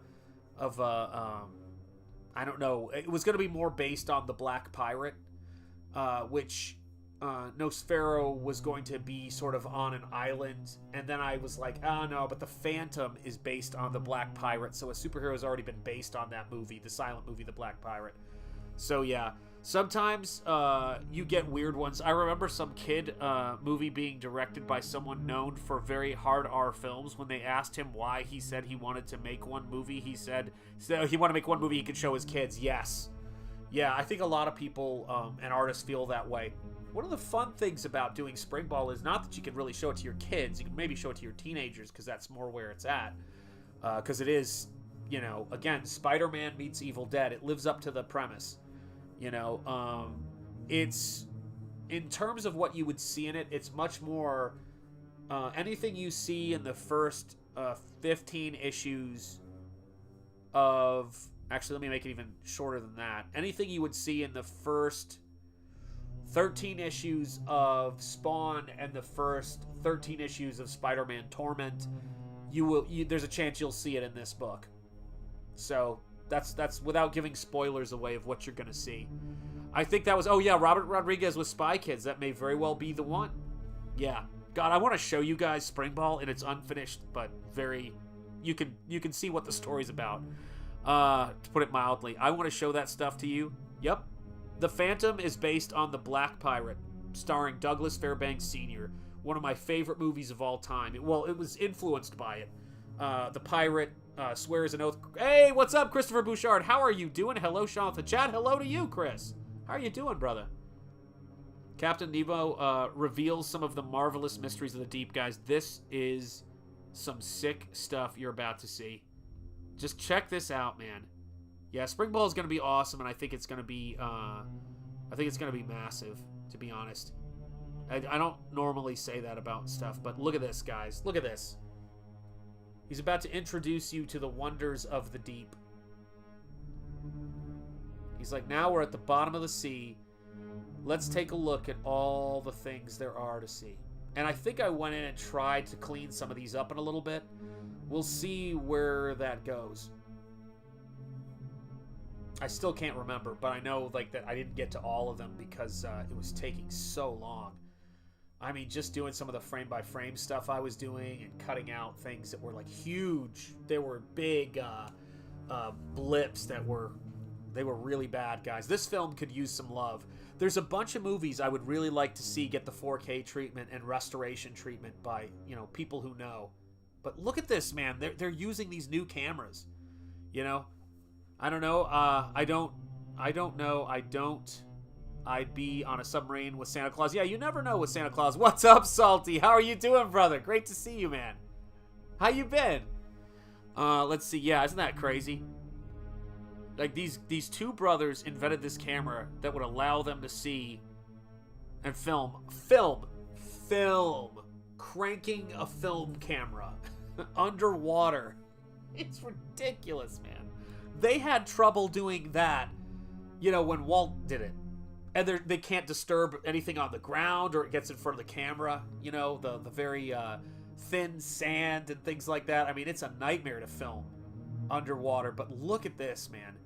I don't know. It was going to be more based on the Black Pirate, which Nosfero was going to be sort of on an island. And then I was like, oh no, but the Phantom is based on the Black Pirate. So a superhero has already been based on that movie, the silent movie, the Black Pirate. So yeah, sometimes you get weird ones. I remember some kid movie being directed by someone known for very hard R films. When they asked him why, he said he wanted to make one movie. He said he wanted to make one movie he could show his kids. Yes. Yeah, I think a lot of people and artists feel that way. One of the fun things about doing Springball is not that you can really show it to your kids. You can maybe show it to your teenagers because that's more where it's at. Because it is, you know, again, Spider-Man meets Evil Dead. It lives up to the premise. You know, it's, in terms of what you would see in it, it's much more, anything you see in the first 15 issues of, actually, let me make it even shorter than that. Anything you would see in the first 13 issues of Spawn and the first 13 issues of Spider-Man Torment, there's a chance you'll see it in this book. So that's without giving spoilers away of what you're gonna see. I think that was, oh yeah, Robert Rodriguez with Spy Kids. That may very well be the one. Yeah. God, I want to show you guys Springball in its unfinished, but very, you can see what the story's about. To put it mildly, I want to show that stuff to you. Yep. The Phantom is based on The Black Pirate, starring Douglas Fairbanks Sr., one of my favorite movies of all time. It was influenced by it. The pirate swears an oath. Hey, what's up, Christopher Bouchard? How are you doing? Hello, Sean the chat. Hello to you, Chris. How are you doing, brother? Captain Nemo reveals some of the marvelous mysteries of the deep, guys. This is some sick stuff you're about to see. Just check this out, man. Yeah, Springball is going to be awesome, and I think it's going to be, massive, to be honest. I don't normally say that about stuff, but look at this, guys. Look at this. He's about to introduce you to the wonders of the deep. He's like, now we're at the bottom of the sea. Let's take a look at all the things there are to see. And I think I went in and tried to clean some of these up in a little bit. We'll see where that goes. I still can't remember, but I know like that I didn't get to all of them because it was taking so long. I mean, just doing some of the frame-by-frame stuff I was doing and cutting out things that were like huge. There were big blips that were really bad, guys. This film could use some love. There's a bunch of movies I would really like to see get the 4K treatment and restoration treatment by, you know, people who know. But look at this, man. They're using these new cameras. You know, I don't know. I don't know. I'd be on a submarine with Santa Claus. Yeah, you never know with Santa Claus. What's up, Salty? How are you doing, brother? Great to see you, man. How you been? Let's see. Yeah, isn't that crazy? Like, these two brothers invented this camera that would allow them to see and film. Cranking a film camera underwater. It's ridiculous, man. They had trouble doing that, you know, when Walt did it. And they can't disturb anything on the ground or it gets in front of the camera. You know, the very thin sand and things like that. I mean, it's a nightmare to film underwater. But look at this, man.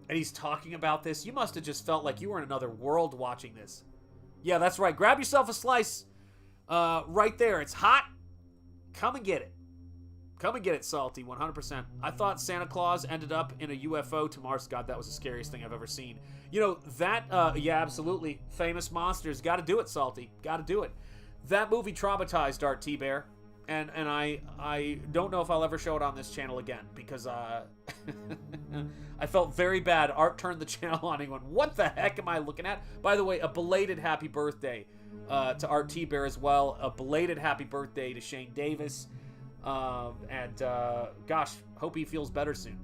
And he's talking about this. You must have just felt like you were in another world watching this. Yeah, that's right. Grab yourself a slice right there. It's hot. Come and get it. Come and get it, Salty, 100%. I thought Santa Claus ended up in a UFO to Mars. God, that was the scariest thing I've ever seen. You know, that, yeah, absolutely. Famous monsters. Got to do it, Salty. Got to do it. That movie traumatized Art Thibert. And I don't know if I'll ever show it on this channel again because I felt very bad. Art turned the channel on and went, what the heck am I looking at? By the way, a belated happy birthday to Art Thibert as well. A belated happy birthday to Shane Davis. Gosh, hope he feels better soon.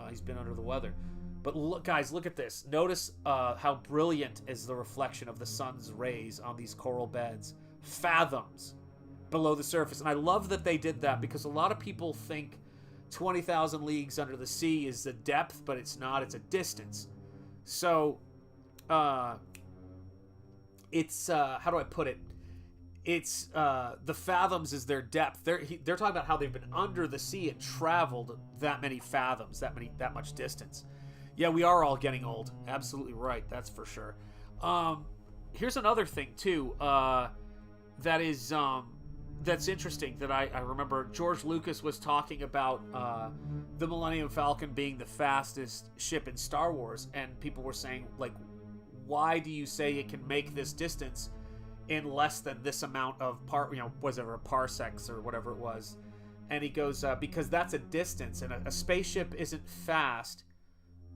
He's been under the weather. But look, guys, look at this. Notice how brilliant is the reflection of the sun's rays on these coral beds. Fathoms below the surface. And I love that they did that because a lot of people think 20,000 leagues under the sea is the depth, but it's not. It's a distance. So, it's, how do I put it? It's, the fathoms is their depth. They're talking about how they've been under the sea and traveled that many fathoms, that much distance. Yeah, we are all getting old. Absolutely right. That's for sure. Here's another thing, too, that is, that's interesting that I remember George Lucas was talking about the Millennium Falcon being the fastest ship in Star Wars, and people were saying, like, why do you say it can make this distance in less than this amount of parsecs or whatever it was? And he goes, because that's a distance, and a spaceship isn't fast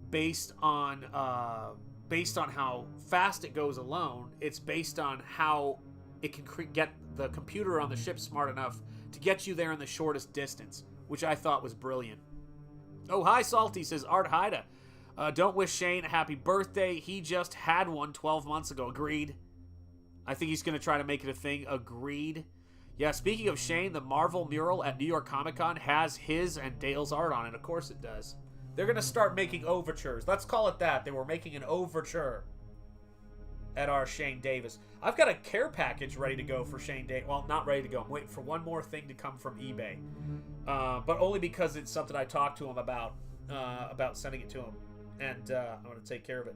based on how fast it goes alone. It's based on how it can get the computer on the ship smart enough to get you there in the shortest distance, which I thought was brilliant. Oh, hi, Salty, says Art Haida. Don't wish Shane a happy birthday. He just had one 12 months ago. Agreed. I think he's going to try to make it a thing. Agreed. Yeah, speaking of Shane, the Marvel mural at New York Comic Con has his and Dale's art on it. Of course it does. They're going to start making overtures. Let's call it that. They were making an overture at our Shane Davis. I've got a care package ready to go for Shane Davis. Well, not ready to go. I'm waiting for one more thing to come from eBay. But only because it's something I talked to him about sending it to him. And I'm going to take care of it.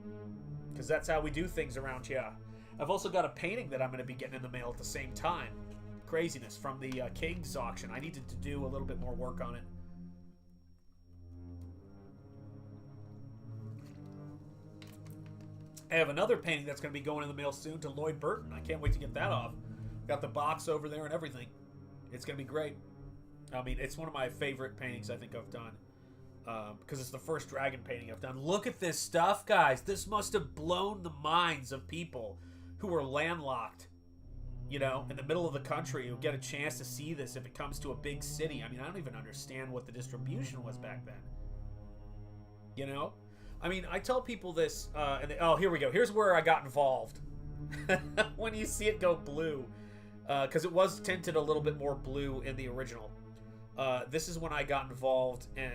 Because that's how we do things around here. I've also got a painting that I'm going to be getting in the mail at the same time. Craziness from the King's auction. I needed to do a little bit more work on it. I have another painting that's going to be going in the mail soon to Lloyd Burton. I can't wait to get that off. Got the box over there and everything. It's going to be great. I mean, it's one of my favorite paintings I think I've done. Because it's the first dragon painting I've done. Look at this stuff, guys. This must have blown the minds of people who were landlocked, you know, in the middle of the country, who get a chance to see this if it comes to a big city. I mean, I don't even understand what the distribution was back then. You know? I mean, I tell people this, oh, here we go. Here's where I got involved. When you see it go blue. Because it was tinted a little bit more blue in the original. This is when I got involved and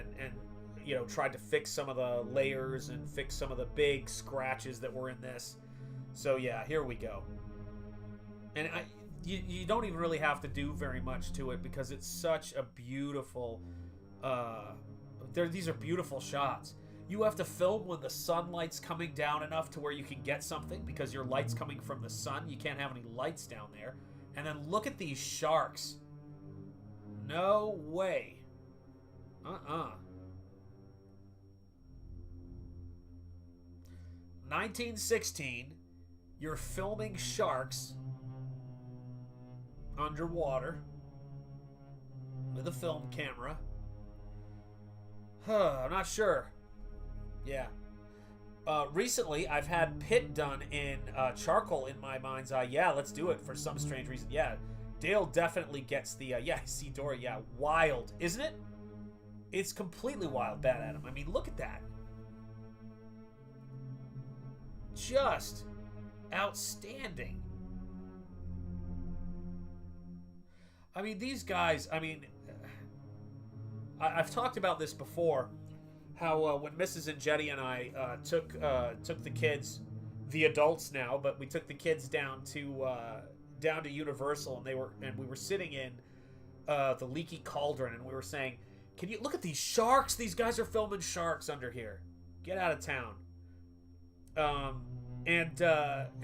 you know, tried to fix some of the layers and fix some of the big scratches that were in this. So yeah, here we go. And you don't even really have to do very much to it because it's such a beautiful, these are beautiful shots. You have to film when the sunlight's coming down enough to where you can get something because your light's coming from the sun. You can't have any lights down there. And then look at these sharks. No way. 1916, you're filming sharks underwater with a film camera. I'm not sure. Yeah. Recently, I've had PITT done in charcoal in my mind's eye. Yeah, let's do it for some strange reason. Yeah, Dale definitely gets the, yeah, see Dora, yeah, wild, isn't it? It's completely wild, Bad Adam. I mean, look at that. Just outstanding. I mean, these guys, I mean, I've talked about this before, how when Mrs. and Jetty and I took the kids, the adults now, but we took the kids down to Universal, and we were sitting in the Leaky Cauldron, and we were saying, can you look at these sharks? These guys are filming sharks under here. Get out of town. And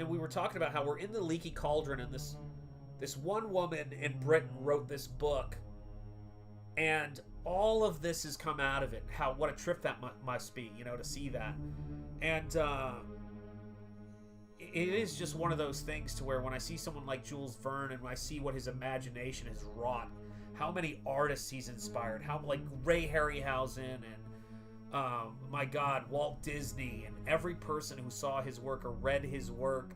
we were talking about how we're in the Leaky Cauldron, and this one woman in Britain wrote this book, and all of this has come out of it. What a trip that must be, you know, to see that. And it is just one of those things to where when I see someone like Jules Verne and when I see what his imagination has wrought, how many artists he's inspired. How, like, Ray Harryhausen and, my God, Walt Disney, and every person who saw his work or read his work,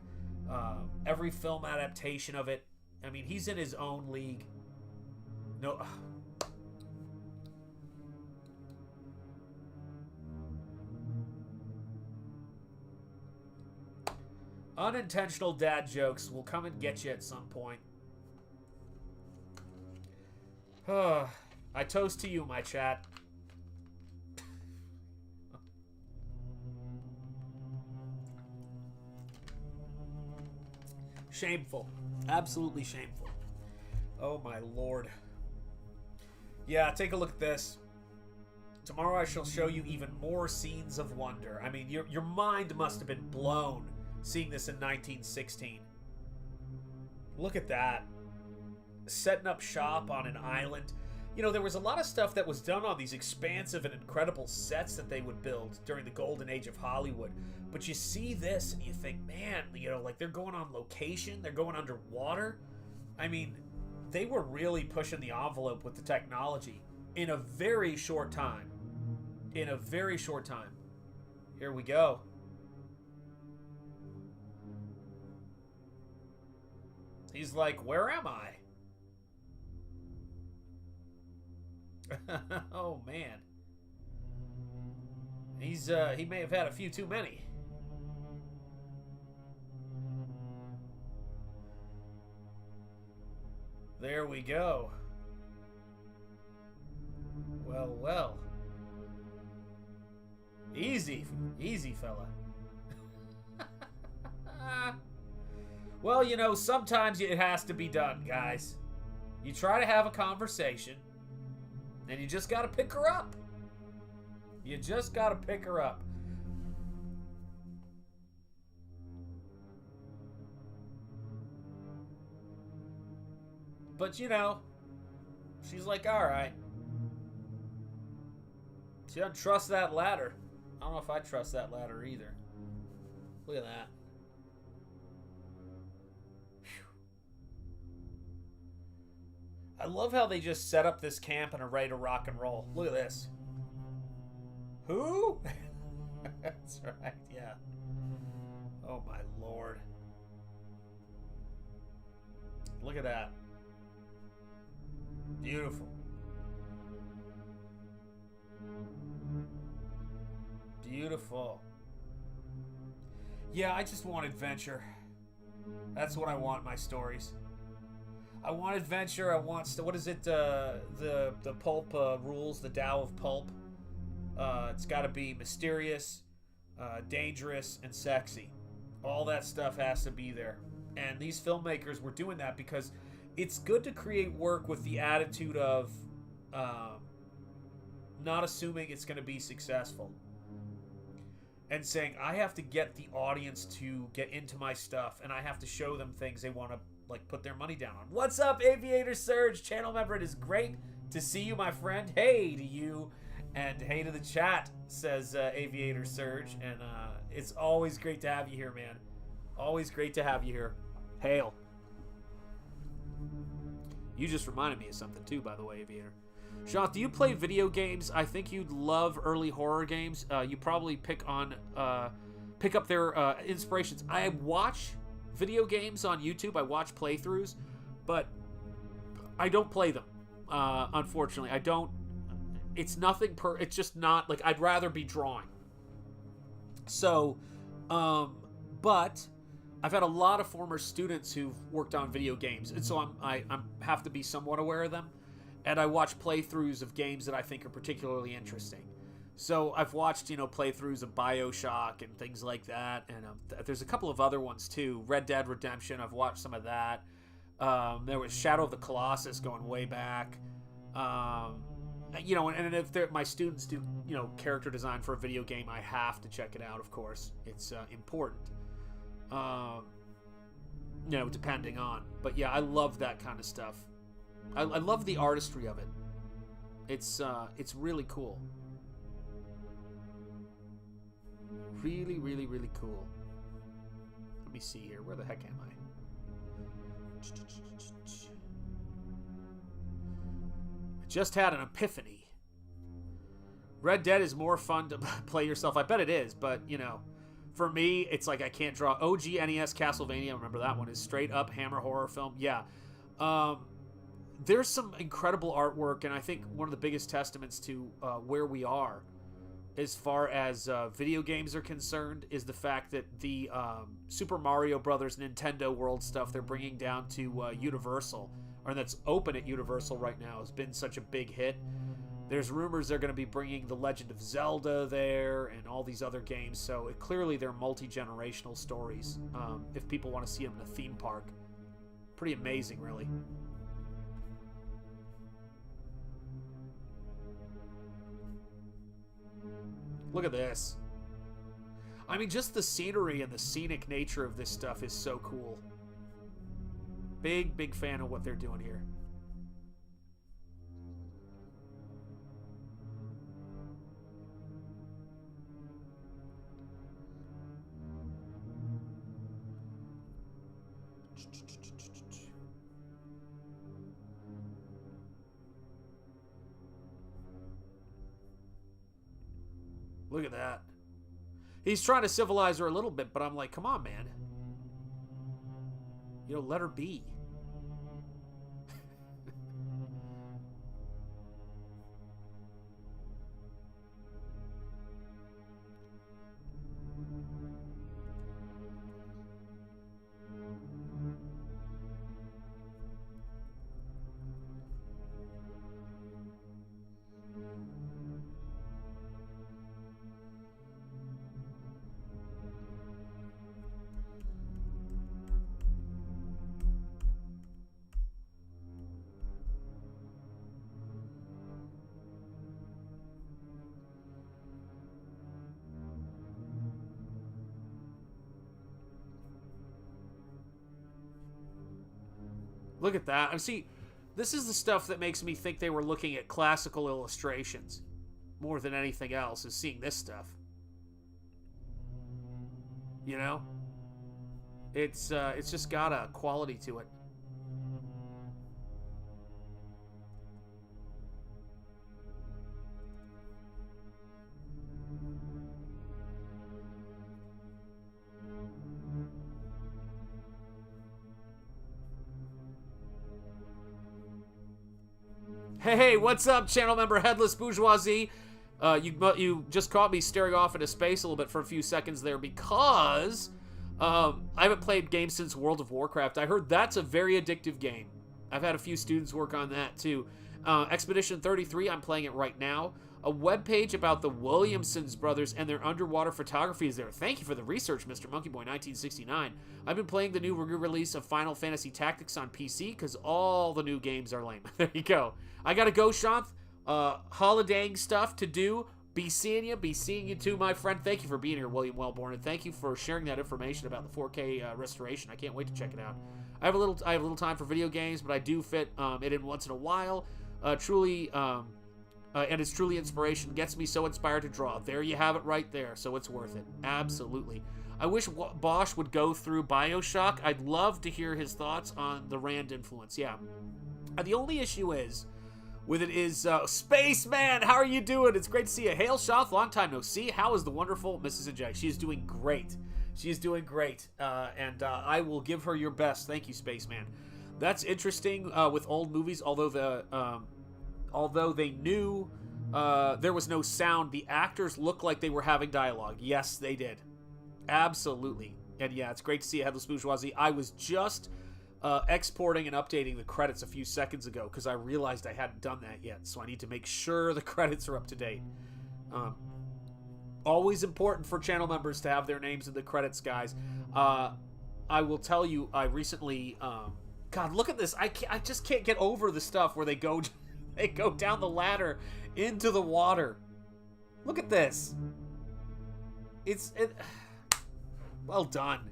every film adaptation of it. I mean, he's in his own league. No. Unintentional dad jokes will come and get you at some point. I toast to you, my chat. Shameful. Absolutely shameful. Oh my lord. Yeah, take a look at this. Tomorrow I shall show you even more scenes of wonder. I mean, your mind must have been blown seeing this in 1916. Look at that. Setting up shop on an island. You know, there was a lot of stuff that was done on these expansive and incredible sets that they would build during the golden age of Hollywood. But you see this and you think, man, you know, like they're going on location, they're going underwater. I mean, they were really pushing the envelope with the technology in a very short time. In a very short time. Here we go. He's like, where am I? Oh man. He may have had a few too many. There we go. Well, well. Easy, easy fella. Well, you know, sometimes it has to be done, guys. You try to have a conversation, and you just gotta pick her up. You just gotta pick her up. But, you know, she's like, alright. She doesn't trust that ladder. I don't know if I trust that ladder either. Look at that. I love how they just set up this camp and are ready to rock and roll. Look at this. Who? That's right, yeah. Oh my lord. Look at that. Beautiful. Beautiful. Yeah, I just want adventure. That's what I want in my stories. I want adventure. I want what is it? The pulp rules, the Tao of pulp. It's got to be mysterious, dangerous, and sexy. All that stuff has to be there. And these filmmakers were doing that because it's good to create work with the attitude of not assuming it's going to be successful. And saying, I have to get the audience to get into my stuff, and I have to show them things they want to like put their money down on. What's up, Aviator Surge? Channel member, it is great to see you, my friend. Hey to you, and hey to the chat, says Aviator Surge. And it's always great to have you here, man. Always great to have you here. Hail. You just reminded me of something too, by the way, Aviator. Sean, do you play video games? I think you'd love early horror games. You probably pick up their inspirations. I watch video games on YouTube. I watch playthroughs, but I don't play them. Unfortunately, I don't. It's nothing it's just not like I'd rather be drawing. So, but I've had a lot of former students who've worked on video games, and so I have to be somewhat aware of them. And I watch playthroughs of games that I think are particularly interesting. So I've watched, you know, playthroughs of BioShock and things like that. And there's a couple of other ones too. Red Dead Redemption, I've watched some of that. There was Shadow of the Colossus going way back. You know, and if my students do, you know, character design for a video game, I have to check it out, of course. It's important. You know, depending on. But yeah, I love that kind of stuff. I love the artistry of it. It's really cool. Really, really, really cool. Let me see here. Where the heck am I? Just had an epiphany. Red Dead is more fun to play yourself. I bet it is, but, you know, for me, it's like I can't draw. OG NES Castlevania, remember that one, is straight up Hammer horror film. Yeah. There's some incredible artwork, and I think one of the biggest testaments to where we are as far as video games are concerned is the fact that the Super Mario Brothers Nintendo World stuff they're bringing down to Universal, or that's open at Universal right now, has been such a big hit. There's rumors they're going to be bringing The Legend of Zelda there and all these other games, so clearly they're multi-generational stories if people want to see them in a theme park. Pretty amazing, really. Look at this. I mean, just the scenery and the scenic nature of this stuff is so cool. Big fan of what they're doing here. Look at that. He's trying to civilize her a little bit, but I'm like, come on, man. You know, let her be. Look at that. And see, this is the stuff that makes me think they were looking at classical illustrations more than anything else, is seeing this stuff. You know? It's just got a quality to it. Hey, what's up, channel member Headless Bourgeoisie? You just caught me staring off into space a little bit for a few seconds there because I haven't played games since World of Warcraft. I heard that's a very addictive game. I've had a few students work on that too. Expedition 33, I'm playing it right now. A webpage about the Williamsons brothers and their underwater photography is there. Thank you for the research, Mr. Monkeyboy 1969. I've been playing the new release of Final Fantasy Tactics on PC because all the new games are lame. There you go. I gotta go, Shanth. Holidaying stuff to do. Be seeing you too, my friend. Thank you for being here, William Wellborn, and thank you for sharing that information about the 4K restoration. I can't wait to check it out. I have a little time for video games, but I do fit it in once in a while. And it's truly inspiration. Gets me so inspired to draw. There you have it right there. So it's worth it. Absolutely. I wish Bosch would go through BioShock. I'd love to hear his thoughts on the Rand influence. Yeah. The only issue with it is Spaceman. How are you doing? It's great to see you. Hail Shoth. Long time no see. How is the wonderful Mrs. Inject? She is doing great. She is doing great. And I will give her your best. Thank you, Spaceman. That's interesting with old movies. Although they knew there was no sound, the actors looked like they were having dialogue. Yes, they did. Absolutely. And yeah, it's great to see a Headless Bourgeoisie. I was just exporting and updating the credits a few seconds ago because I realized I hadn't done that yet. So I need to make sure the credits are up to date. Always important for channel members to have their names in the credits, guys. I will tell you, I recently... God, look at this. I just can't get over the stuff where they go down the ladder into the water. Look at this. Well done.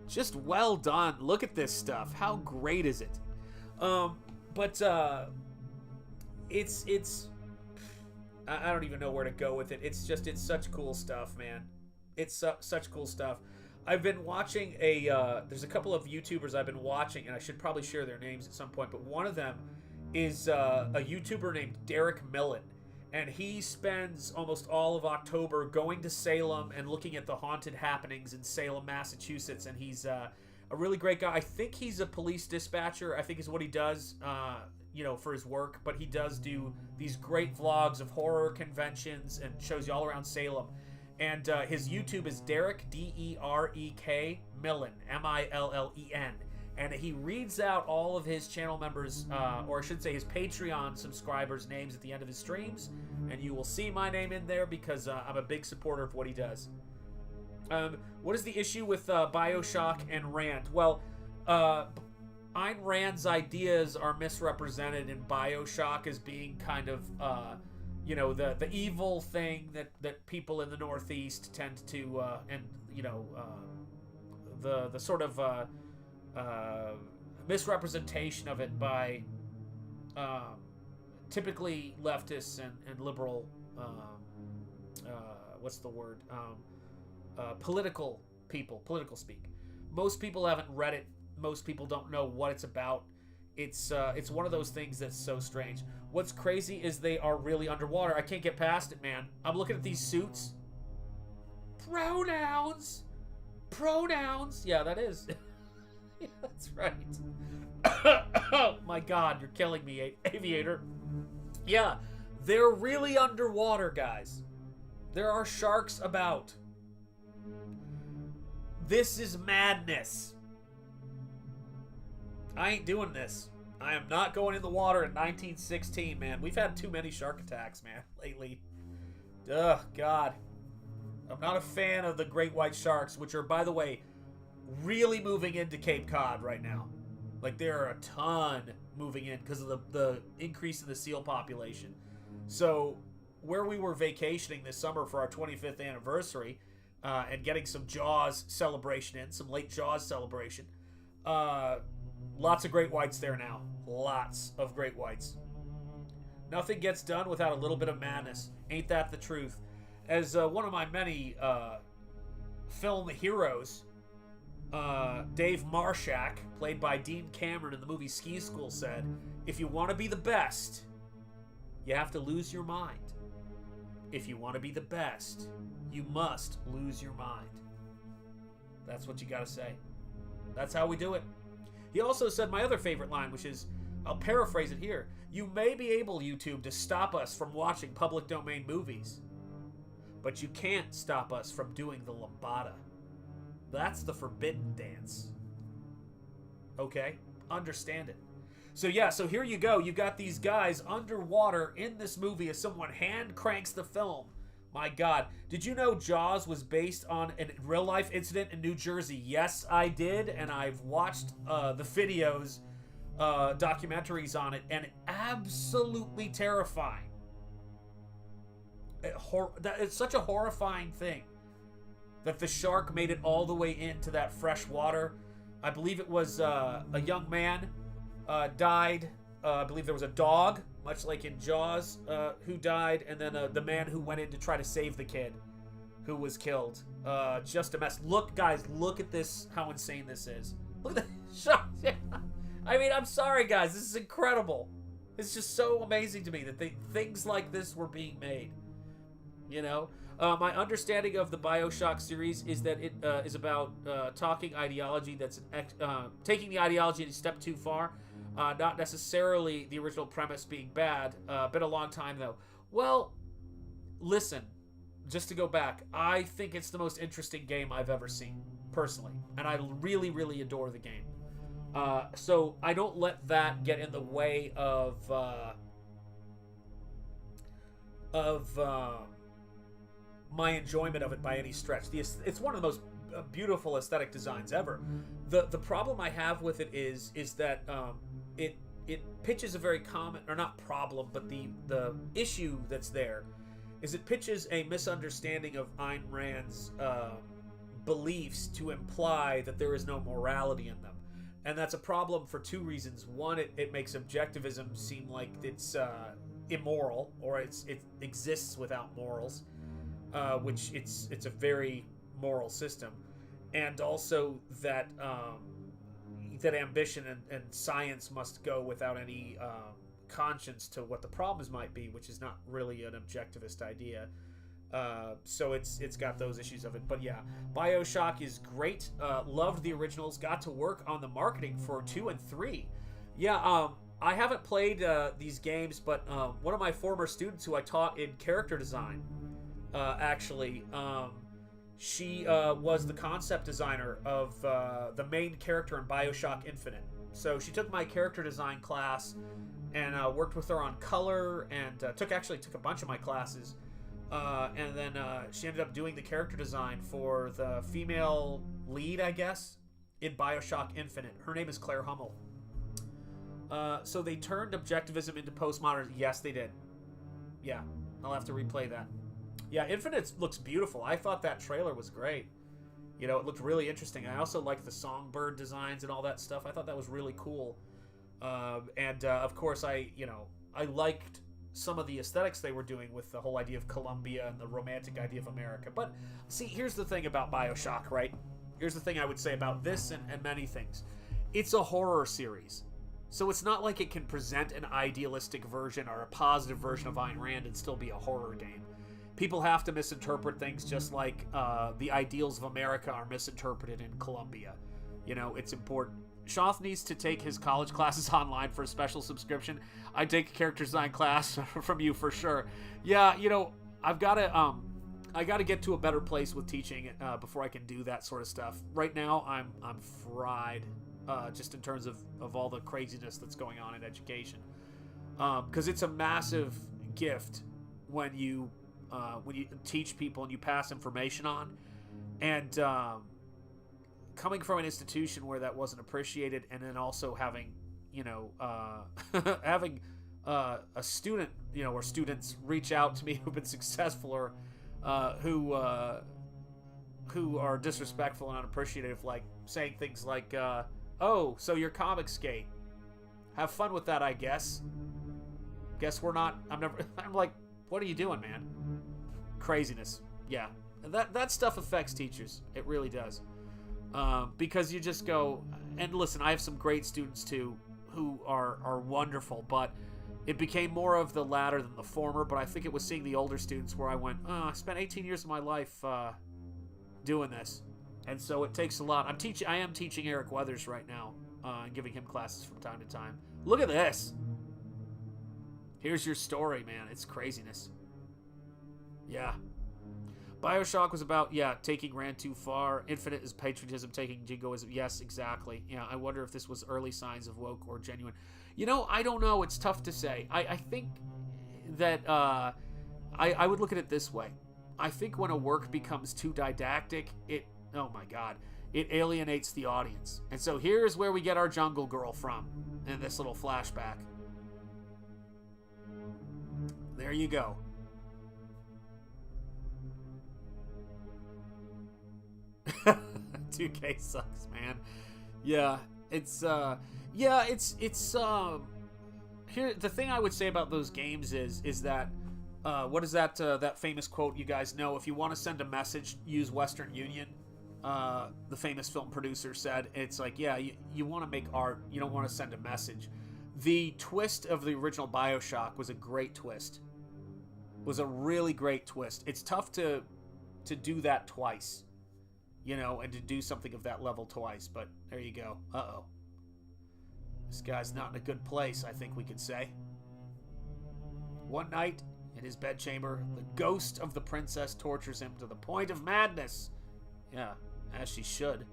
Just well done. Look at this stuff. How great is it? It's I don't even know where to go with it. It's such cool stuff, man. It's such cool stuff. I've been watching there's a couple of YouTubers I've been watching, and I should probably share their names at some point, but one of them is a YouTuber named Derek Millen. And he spends almost all of October going to Salem and looking at the haunted happenings in Salem, Massachusetts. And he's a really great guy. I think he's a police dispatcher, I think is what he does, for his work. But he does do these great vlogs of horror conventions and shows you all around Salem. And his YouTube is Derek, D-E-R-E-K, Millen, M-I-L-L-E-N. And he reads out all of his channel members, or I should say his Patreon subscribers' names at the end of his streams. And you will see my name in there because I'm a big supporter of what he does. What is the issue with Bioshock and Rand? Well, Ayn Rand's ideas are misrepresented in Bioshock as being kind of, the evil thing that people in the Northeast tend to, the sort of misrepresentation of it by typically leftists and liberal, political people, political speak. Most people haven't read it. Most people don't know what it's about. It's one of those things that's so strange. What's crazy is they are really underwater. I can't get past it, man. I'm looking at these suits. Pronouns. Yeah, that is. Yeah, that's right. Oh my God, you're killing me, Aviator. Yeah, they're really underwater, guys. There are sharks about. This is madness. I ain't doing this. I am not going in the water in 1916, man. We've had too many shark attacks, man, lately. Ugh, God. I'm not a fan of the great white sharks, which are, by the way, really moving into Cape Cod right now. Like, there are a ton moving in because of the increase in the seal population. So, where we were vacationing this summer for our 25th anniversary, and getting some Jaws celebration in, some late Jaws celebration, lots of great whites there now. Lots of great whites. Nothing gets done without a little bit of madness. Ain't that the truth? As one of my many film heroes, Dave Marshak, played by Dean Cameron in the movie Ski School, said, if you want to be the best, you have to lose your mind. If you want to be the best, you must lose your mind. That's what you gotta say. That's how we do it. He also said my other favorite line, which is, I'll paraphrase it here. You may be able, YouTube, to stop us from watching public domain movies, but you can't stop us from doing the lambada. That's the forbidden dance. Okay? Understand it. So yeah, so here you go. You got these guys underwater in this movie as someone hand cranks the film. My God. Did you know Jaws was based on a real-life incident in New Jersey? Yes, I did, and I've watched the videos, documentaries on it, and absolutely terrifying. It's such a horrifying thing that the shark made it all the way into that fresh water. I believe it was a young man died. I believe there was a dog, much like in Jaws, who died, and then the man who went in to try to save the kid, who was killed. Just a mess. Look, guys, look at this, how insane this is. Look at the shark. I mean, I'm sorry, guys. This is incredible. It's just so amazing to me that things like this were being made. You know? My understanding of the Bioshock series is that it is about talking ideology that's taking the ideology a step too far. Not necessarily the original premise being bad. Been a long time, though. Well, listen, just to go back, I think it's the most interesting game I've ever seen, personally. And I really, really adore the game. So I don't let that get in the way of my enjoyment of it by any stretch. It's one of the most beautiful aesthetic designs ever. The problem I have with it is that it pitches a very common, or not problem, but the issue that's there is it pitches a misunderstanding of Ayn Rand's beliefs to imply that there is no morality in them. And that's a problem for two reasons. One, it makes objectivism seem like it's immoral, or it exists without morals. Which it's a very moral system, and also that that ambition and science must go without any conscience to what the problems might be, which is not really an objectivist idea. So it's got those issues of it. But yeah, BioShock is great. Loved the originals. Got to work on the marketing for 2 and 3. Yeah, I haven't played these games, but one of my former students who I taught in character design, actually, she was the concept designer of the main character in BioShock Infinite. So she took my character design class and worked with her on color, and took a bunch of my classes. And then she ended up doing the character design for the female lead, I guess, in BioShock Infinite. Her name is Claire Hummel. So they turned objectivism into postmodern. Yes, they did. Yeah, I'll have to replay that. Yeah, Infinite looks beautiful. I thought that trailer was great. You know, it looked really interesting. I also liked the songbird designs and all that stuff. I thought that was really cool. Of course, I liked some of the aesthetics they were doing with the whole idea of Columbia and the romantic idea of America. But see, here's the thing about BioShock, right? Here's the thing I would say about this and many things. It's a horror series. So it's not like it can present an idealistic version or a positive version of Ayn Rand and still be a horror game. People have to misinterpret things just like the ideals of America are misinterpreted in Columbia. You know, it's important. Shoth needs to take his college classes online for a special subscription. I take a character design class from you for sure. Yeah, you know, I gotta get to a better place with teaching before I can do that sort of stuff. Right now, I'm fried, just in terms of all the craziness that's going on in education. Because it's a massive gift when you teach people and you pass information on, and coming from an institution where that wasn't appreciated, and then also having, having a student, or students reach out to me who've been successful, or who are disrespectful and unappreciative, like saying things like, "Oh, so you're comic skate? Have fun with that, I guess. Guess we're not." I'm like, what are you doing, man? Craziness. Yeah, that stuff affects teachers. It really does. Because you just go, and listen, I have some great students too who are wonderful, but it became more of the latter than the former. But I think it was seeing the older students where I went, I spent 18 years of my life doing this, and so it takes a lot. I am teaching Eric Weathers right now, and giving him classes from time to time. Look at this. Here's your story, man. It's craziness. Yeah. BioShock was about, taking Rand too far. Infinite is patriotism, taking jingoism. Yes, exactly. Yeah, I wonder if this was early signs of woke or genuine. I don't know. It's tough to say. I think that I would look at it this way. I think when a work becomes too didactic, it alienates the audience. And so here's where we get our Jungle Girl from in this little flashback. There you go. $2K sucks, man. Yeah, it's here. The thing I would say about those games is that what is that famous quote you guys know? If you want to send a message, use Western Union. The famous film producer said, it's like, you want to make art, you don't want to send a message. The twist of the original BioShock was a great twist. Was a really great twist. It's tough to do that twice. And to do something of that level twice, but there you go. Uh-oh. This guy's not in a good place, I think we could say. One night, in his bedchamber, the ghost of the princess tortures him to the point of madness. Yeah, as she should.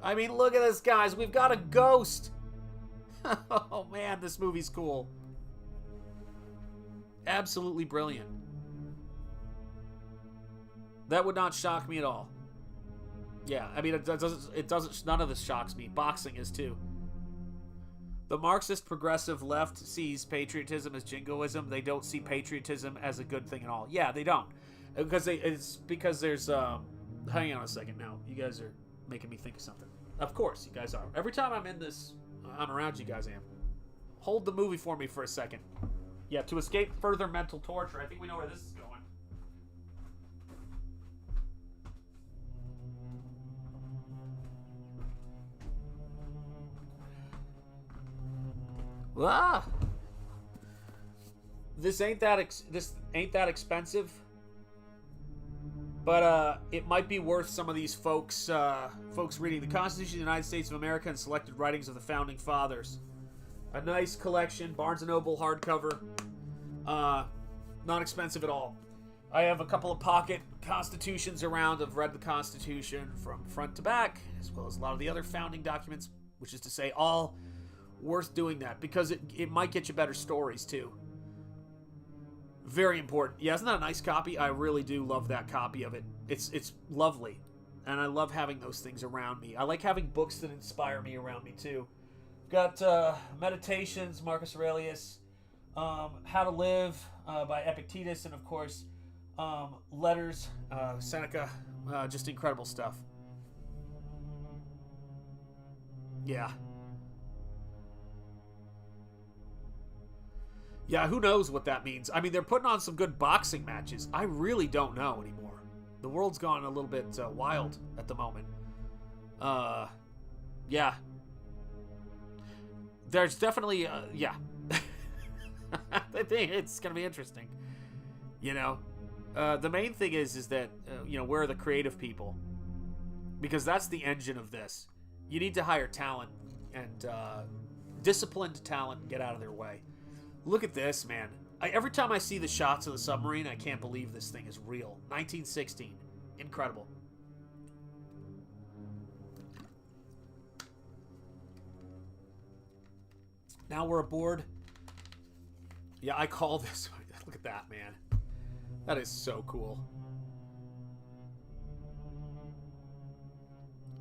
I mean, look at this, guys. We've got a ghost. Oh, man, this movie's cool. Absolutely brilliant. That would not shock me at all. Yeah, I mean, it doesn't, none of this shocks me. Boxing is too. The Marxist progressive left sees patriotism as jingoism. They don't see patriotism as a good thing at all. Yeah, they don't. It's because there's, hang on a second now. You guys are making me think of something. Of course, you guys are. Every time I'm around you guys, I am. Hold the movie for me for a second. Yeah, to escape further mental torture. I think we know where this is going. Ah! This ain't that expensive, but it might be worth some of these folks reading the Constitution of the United States of America and selected writings of the Founding Fathers. A nice collection, Barnes & Noble hardcover, not expensive at all. I have a couple of pocket constitutions around. I've read the Constitution from front to back, as well as a lot of the other founding documents, which is to say all worth doing that, because it might get you better stories, too. Very important. Yeah, isn't that a nice copy? I really do love that copy of it. It's lovely, and I love having those things around me. I like having books that inspire me around me, too. Got Meditations, Marcus Aurelius, How to Live by Epictetus, and of course, Letters, Seneca. Just incredible stuff. Yeah. Yeah, who knows what that means? I mean, they're putting on some good boxing matches. I really don't know anymore. The world's gone a little bit wild at the moment. Yeah. There's definitely, yeah. I think it's going to be interesting. You know? The main thing is that, you know, where are the creative people? Because that's the engine of this. You need to hire talent and disciplined talent and get out of their way. Look at this, man. Every time I see the shots of the submarine, I can't believe this thing is real. 1916. Incredible. Now we're aboard. Yeah, I call this. Look at that, man. That is so cool.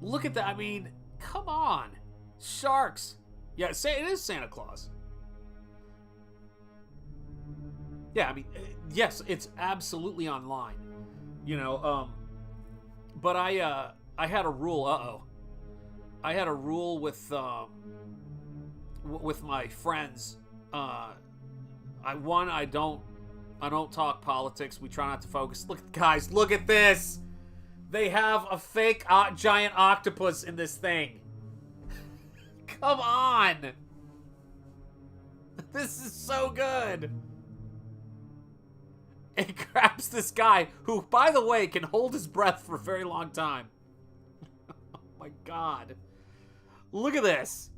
Look at that. I mean, come on. Sharks. Yeah, it is Santa Claus. Yeah, I mean, yes, it's absolutely online. You know, but I had a rule. I had a rule with my friends. I don't talk politics. We try not to focus. Look, guys, look at this. They have a fake giant octopus in this thing. Come on. This is so good. It grabs this guy who, by the way, can hold his breath for a very long time. Oh my God. Look at this.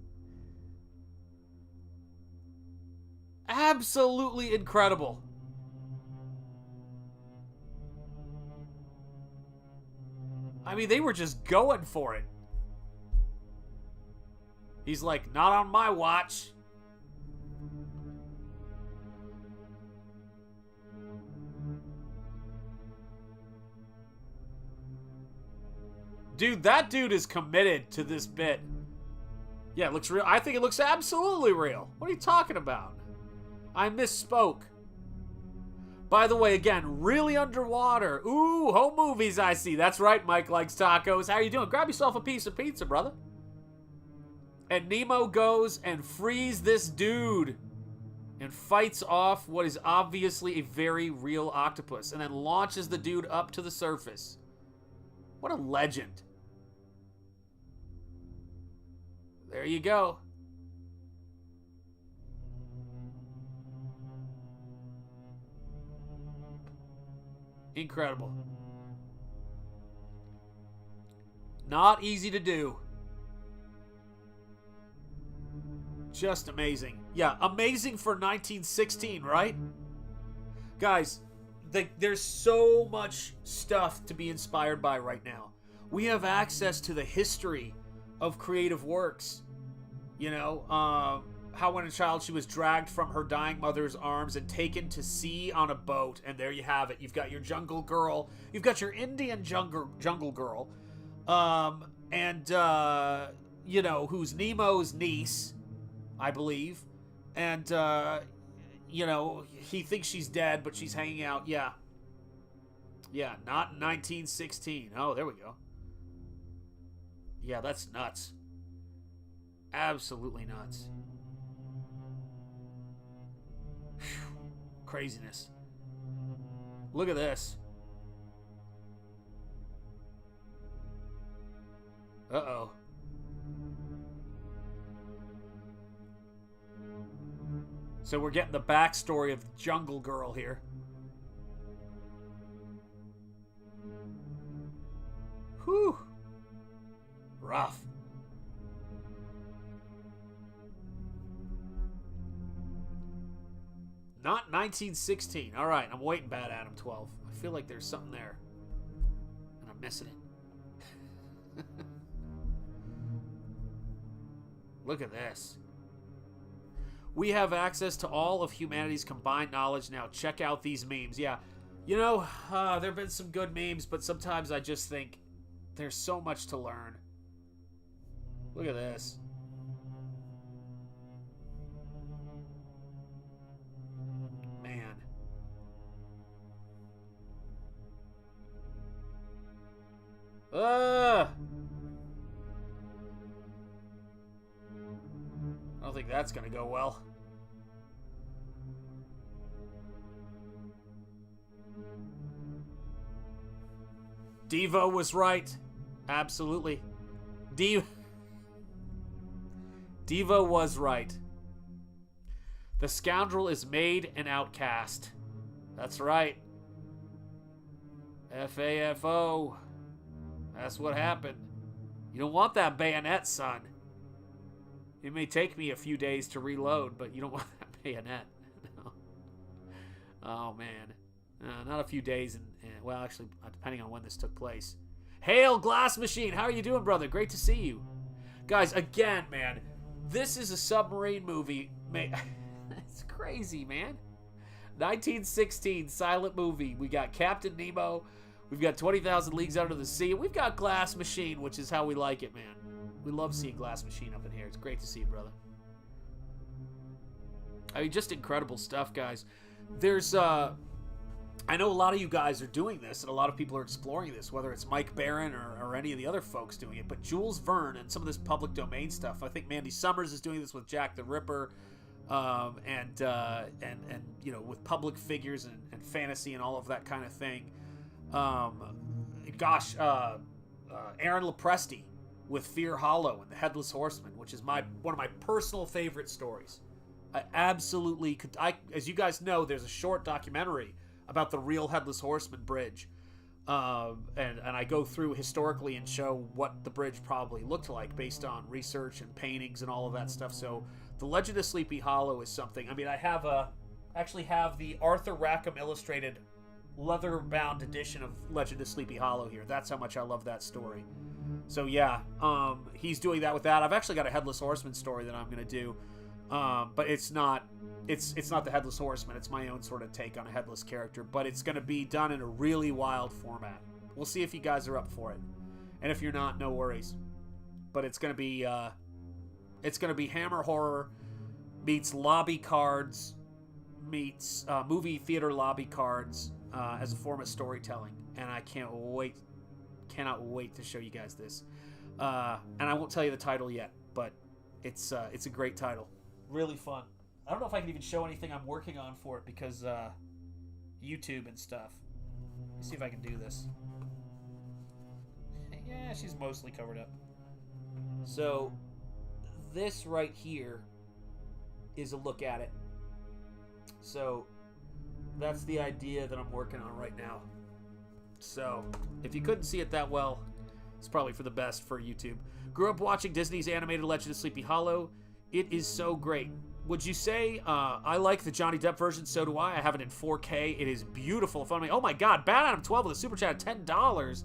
Absolutely incredible. I mean, they were just going for it. He's like, not on my watch. Dude, that dude is committed to this bit. Yeah, it looks real. I think it looks absolutely real. What are you talking about? I misspoke. By the way, again, really underwater. Ooh, home movies I see. That's right, Mike likes tacos. How you doing? Grab yourself a piece of pizza, brother. And Nemo goes and frees this dude and fights off what is obviously a very real octopus and then launches the dude up to the surface. What a legend. There you go. Incredible. Not easy to do. Just amazing. Yeah, amazing for 1916, right? Guys, there's so much stuff to be inspired by right now. We have access to the history of creative works. You know, how when a child she was dragged from her dying mother's arms and taken to sea on a boat, and there you have it. You've got your jungle girl. You've got your Indian jungle girl. You know, who's Nemo's niece, I believe. And, you know, he thinks she's dead, but she's hanging out. Yeah. Yeah, not 1916. Oh, there we go. Yeah, that's nuts. Absolutely nuts. Whew. Craziness. Look at this. Uh-oh. So we're getting the backstory of the Jungle Girl here. Whew. Rough. Not 1916. All right, I'm waiting, Bad Adam 12. I feel like there's something there. And I'm missing it. Look at this. We have access to all of humanity's combined knowledge now. Check out these memes. Yeah, you know, there have been some good memes, but sometimes I just think there's so much to learn. Look at this. Man. I don't think that's gonna go well. Devo was right. Absolutely. Devo was right. The scoundrel is made an outcast. That's right. FAFO. That's what happened. You don't want that bayonet, son. It may take me a few days to reload, but you don't want that bayonet. No. Oh, man. Not a few days, and well, actually, depending on when this took place. Hail, Glass Machine! How are you doing, brother? Great to see you. Guys, again, man, this is a submarine movie. It's crazy, man. 1916, silent movie. We got Captain Nemo. We've got 20,000 Leagues Under the Sea. We've got Glass Machine, which is how we like it, man. We love seeing Glass Machine up in here. It's great to see you, brother. I mean, just incredible stuff, guys. There's, I know a lot of you guys are doing this, and a lot of people are exploring this, whether it's Mike Barron or any of the other folks doing it. But Jules Verne and some of this public domain stuff, I think Mandy Summers is doing this with Jack the Ripper, and you know, with public figures and fantasy and all of that kind of thing. Aaron Lopresti with Fear Hollow and the Headless Horseman, which is one of my personal favorite stories. I absolutely could. As you guys know, there's a short documentary about the real Headless Horseman bridge, and I go through historically and show what the bridge probably looked like based on research and paintings and all of that stuff. So the Legend of Sleepy Hollow is something. I mean, I actually have the Arthur Rackham illustrated leather-bound edition of Legend of Sleepy Hollow here. That's how much I love that story. So yeah, he's doing that with that. I've actually got a Headless Horseman story that I'm gonna do, but it's not the Headless Horseman. It's my own sort of take on a headless character, but it's gonna be done in a really wild format. We'll see if you guys are up for it, and if you're not, no worries. But it's gonna be Hammer Horror meets lobby cards meets movie theater lobby cards as a form of storytelling, and I cannot wait to show you guys this. And I won't tell you the title yet, but it's a great title. Really fun. I don't know if I can even show anything I'm working on for it because YouTube and stuff. Let's see if I can do this. Yeah, she's mostly covered up. So this right here is a look at it. So that's the idea that I'm working on right now. So if you couldn't see it that well, it's probably for the best for YouTube. Grew up watching Disney's animated Legend of Sleepy Hollow. It is so great. Would you say I like the Johnny Depp version? So do I. I have it in 4K. It is beautiful. Fun. Oh my God, Bad Adam 12 with a super chat at $10.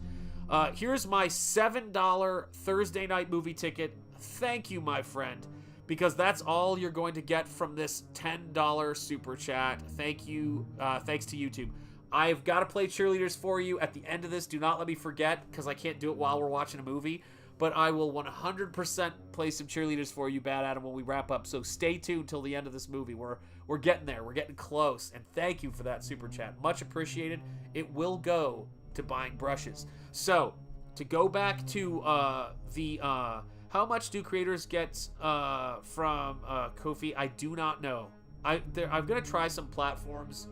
Here's my $7 Thursday night movie ticket. Thank you, my friend, because that's all you're going to get from this $10 super chat. Thank you. Thanks to YouTube. I've got to play cheerleaders for you at the end of this. Do not let me forget, because I can't do it while we're watching a movie. But I will 100% play some cheerleaders for you, Bad Adam, when we wrap up. So stay tuned till the end of this movie. We're getting there. We're getting close. And thank you for that super chat. Much appreciated. It will go to buying brushes. So to go back to how much do creators get from Ko-fi? I do not know. I'm going to try some platforms.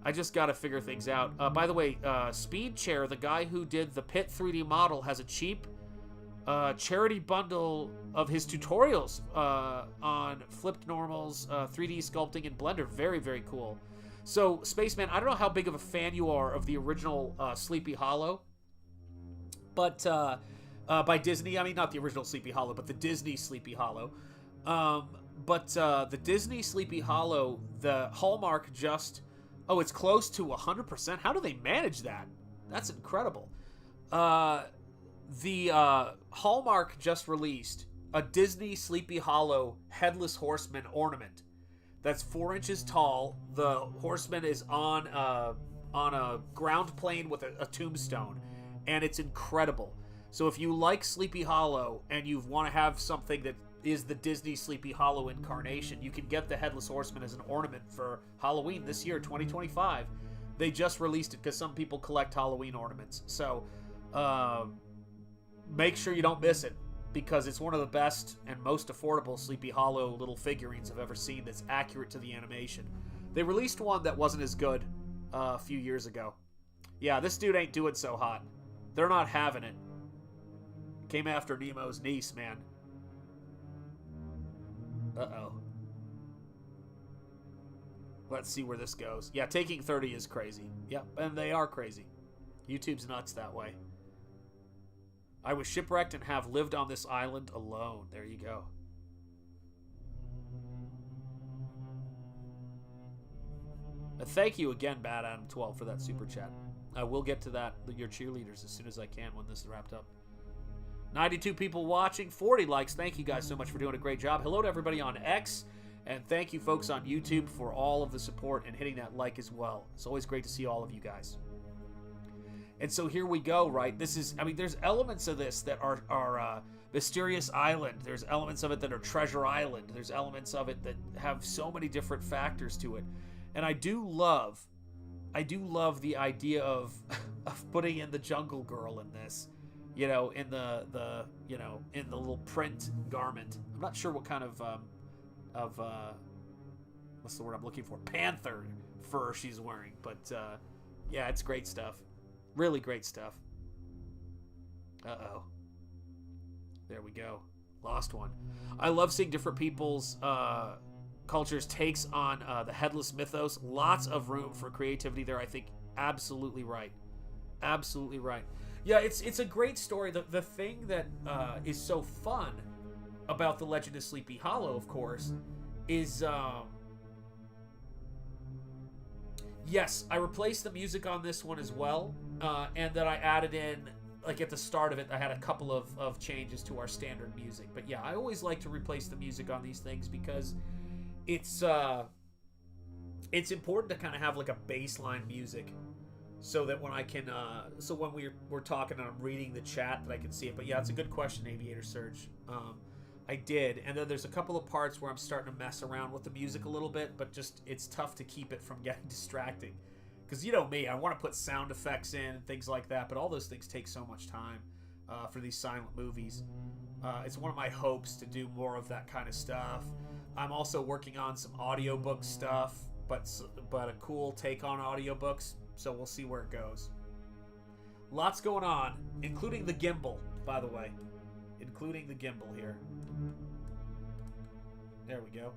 I just got to figure things out. By the way, Speed Chair, the guy who did the PITT 3D model, has a cheap charity bundle of his tutorials on flipped normals, 3D sculpting, and Blender. Very, very cool. So, Spaceman, I don't know how big of a fan you are of the original Sleepy Hollow, but by Disney. I mean, not the original Sleepy Hollow, but the Disney Sleepy Hollow. But the Disney Sleepy Hollow, the Hallmark just... Oh, it's close to 100%. How do they manage that? That's incredible. The Hallmark just released a Disney Sleepy Hollow Headless Horseman ornament that's 4 inches tall. The horseman is on a ground plane with a tombstone, and it's incredible. So if you like Sleepy Hollow and you want to have something that is the Disney Sleepy Hollow incarnation, you can get the Headless Horseman as an ornament for Halloween this year, 2025. They just released it because some people collect Halloween ornaments. So make sure you don't miss it, because it's one of the best and most affordable Sleepy Hollow little figurines I've ever seen that's accurate to the animation. They released one that wasn't as good a few years ago. Yeah, this dude ain't doing so hot. They're not having it. Came after Nemo's niece, man. Uh-oh. Let's see where this goes. Yeah, taking 30 is crazy. Yep, and they are crazy. YouTube's nuts that way. I was shipwrecked and have lived on this island alone. There you go. And thank you again, Bad Adam 12, for that super chat. I will get to that, your cheerleaders, as soon as I can when this is wrapped up. 92 people watching, 40 likes. Thank you guys so much for doing a great job. Hello to everybody on X, and thank you folks on YouTube for all of the support and hitting that like as well. It's always great to see all of you guys. And so here we go, right? This is, I mean, there's elements of this that are Mysterious Island. There's elements of it that are Treasure Island. There's elements of it that have so many different factors to it. And I do love the idea of putting in the Jungle Girl in this. You know, in the you know, in the little print garment. I'm not sure what kind of what's the word I'm looking for? Panther fur she's wearing, but yeah, it's great stuff. Really great stuff. Uh-oh. There we go. Lost one. I love seeing different people's cultures' takes on the headless mythos. Lots of room for creativity there, I think. Absolutely right. Absolutely right. Yeah, it's a great story. The thing that is so fun about The Legend of Sleepy Hollow, of course, is... yes, I replaced the music on this one as well, and then I added in, like at the start of it, I had a couple of changes to our standard music. But yeah, I always like to replace the music on these things because it's important to kind of have like a baseline music so that when I can, so when we're talking and I'm reading the chat that I can see it. But yeah, it's a good question, Aviator Surge. I did, and then there's a couple of parts where I'm starting to mess around with the music a little bit, but just it's tough to keep it from getting distracting. Because you know me, I want to put sound effects in and things like that, but all those things take so much time for these silent movies. It's one of my hopes to do more of that kind of stuff. I'm also working on some audiobook stuff, but a cool take on audiobooks, so we'll see where it goes. Lots going on, including the gimbal, by the way. Including the gimbal here. There we go.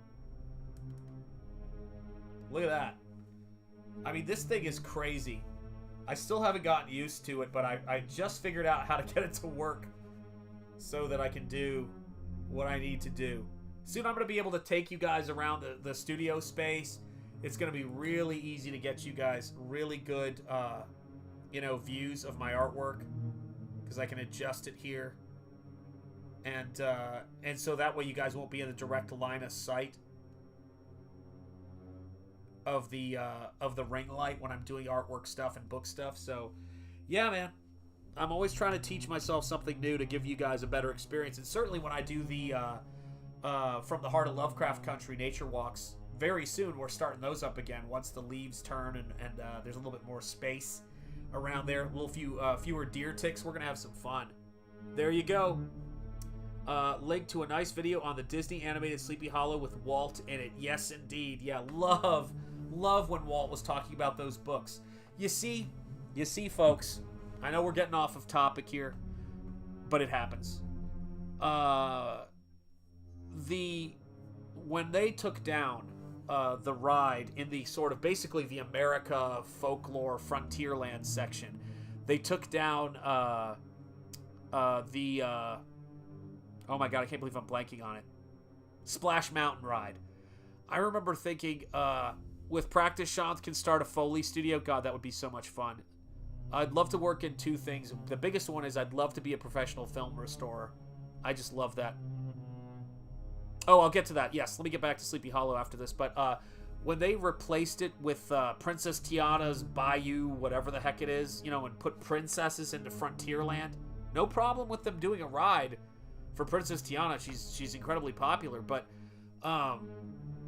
Look at that. I mean, this thing is crazy. I still haven't gotten used to it, but I just figured out how to get it to work so that I can do what I need to do. Soon I'm going to be able to take you guys around the studio space. It's going to be really easy to get you guys really good, you know, views of my artwork because I can adjust it here. And so that way you guys won't be in the direct line of sight of the ring light when I'm doing artwork stuff and book stuff. So yeah, man, I'm always trying to teach myself something new to give you guys a better experience. And certainly when I do the From the Heart of Lovecraft Country nature walks very soon, we're starting those up again once the leaves turn and there's a little bit more space around there, a little fewer deer ticks. We're gonna have some fun. There you go. Link to a nice video on the Disney animated Sleepy Hollow with Walt in it. Yes, indeed. Yeah, love when Walt was talking about those books. You see, folks, I know we're getting off of topic here, but it happens. when they took down the ride in the sort of basically the America folklore frontierland section, they took down oh my god, I can't believe I'm blanking on it. Splash Mountain ride. I remember thinking, with practice, Sean can start a Foley studio. God, that would be so much fun. I'd love to work in two things. The biggest one is I'd love to be a professional film restorer. I just love that. Oh, I'll get to that. Yes, let me get back to Sleepy Hollow after this. But when they replaced it with Princess Tiana's Bayou, whatever the heck it is, you know, and put princesses into Frontierland, no problem with them doing a ride for Princess Tiana. She's incredibly popular, but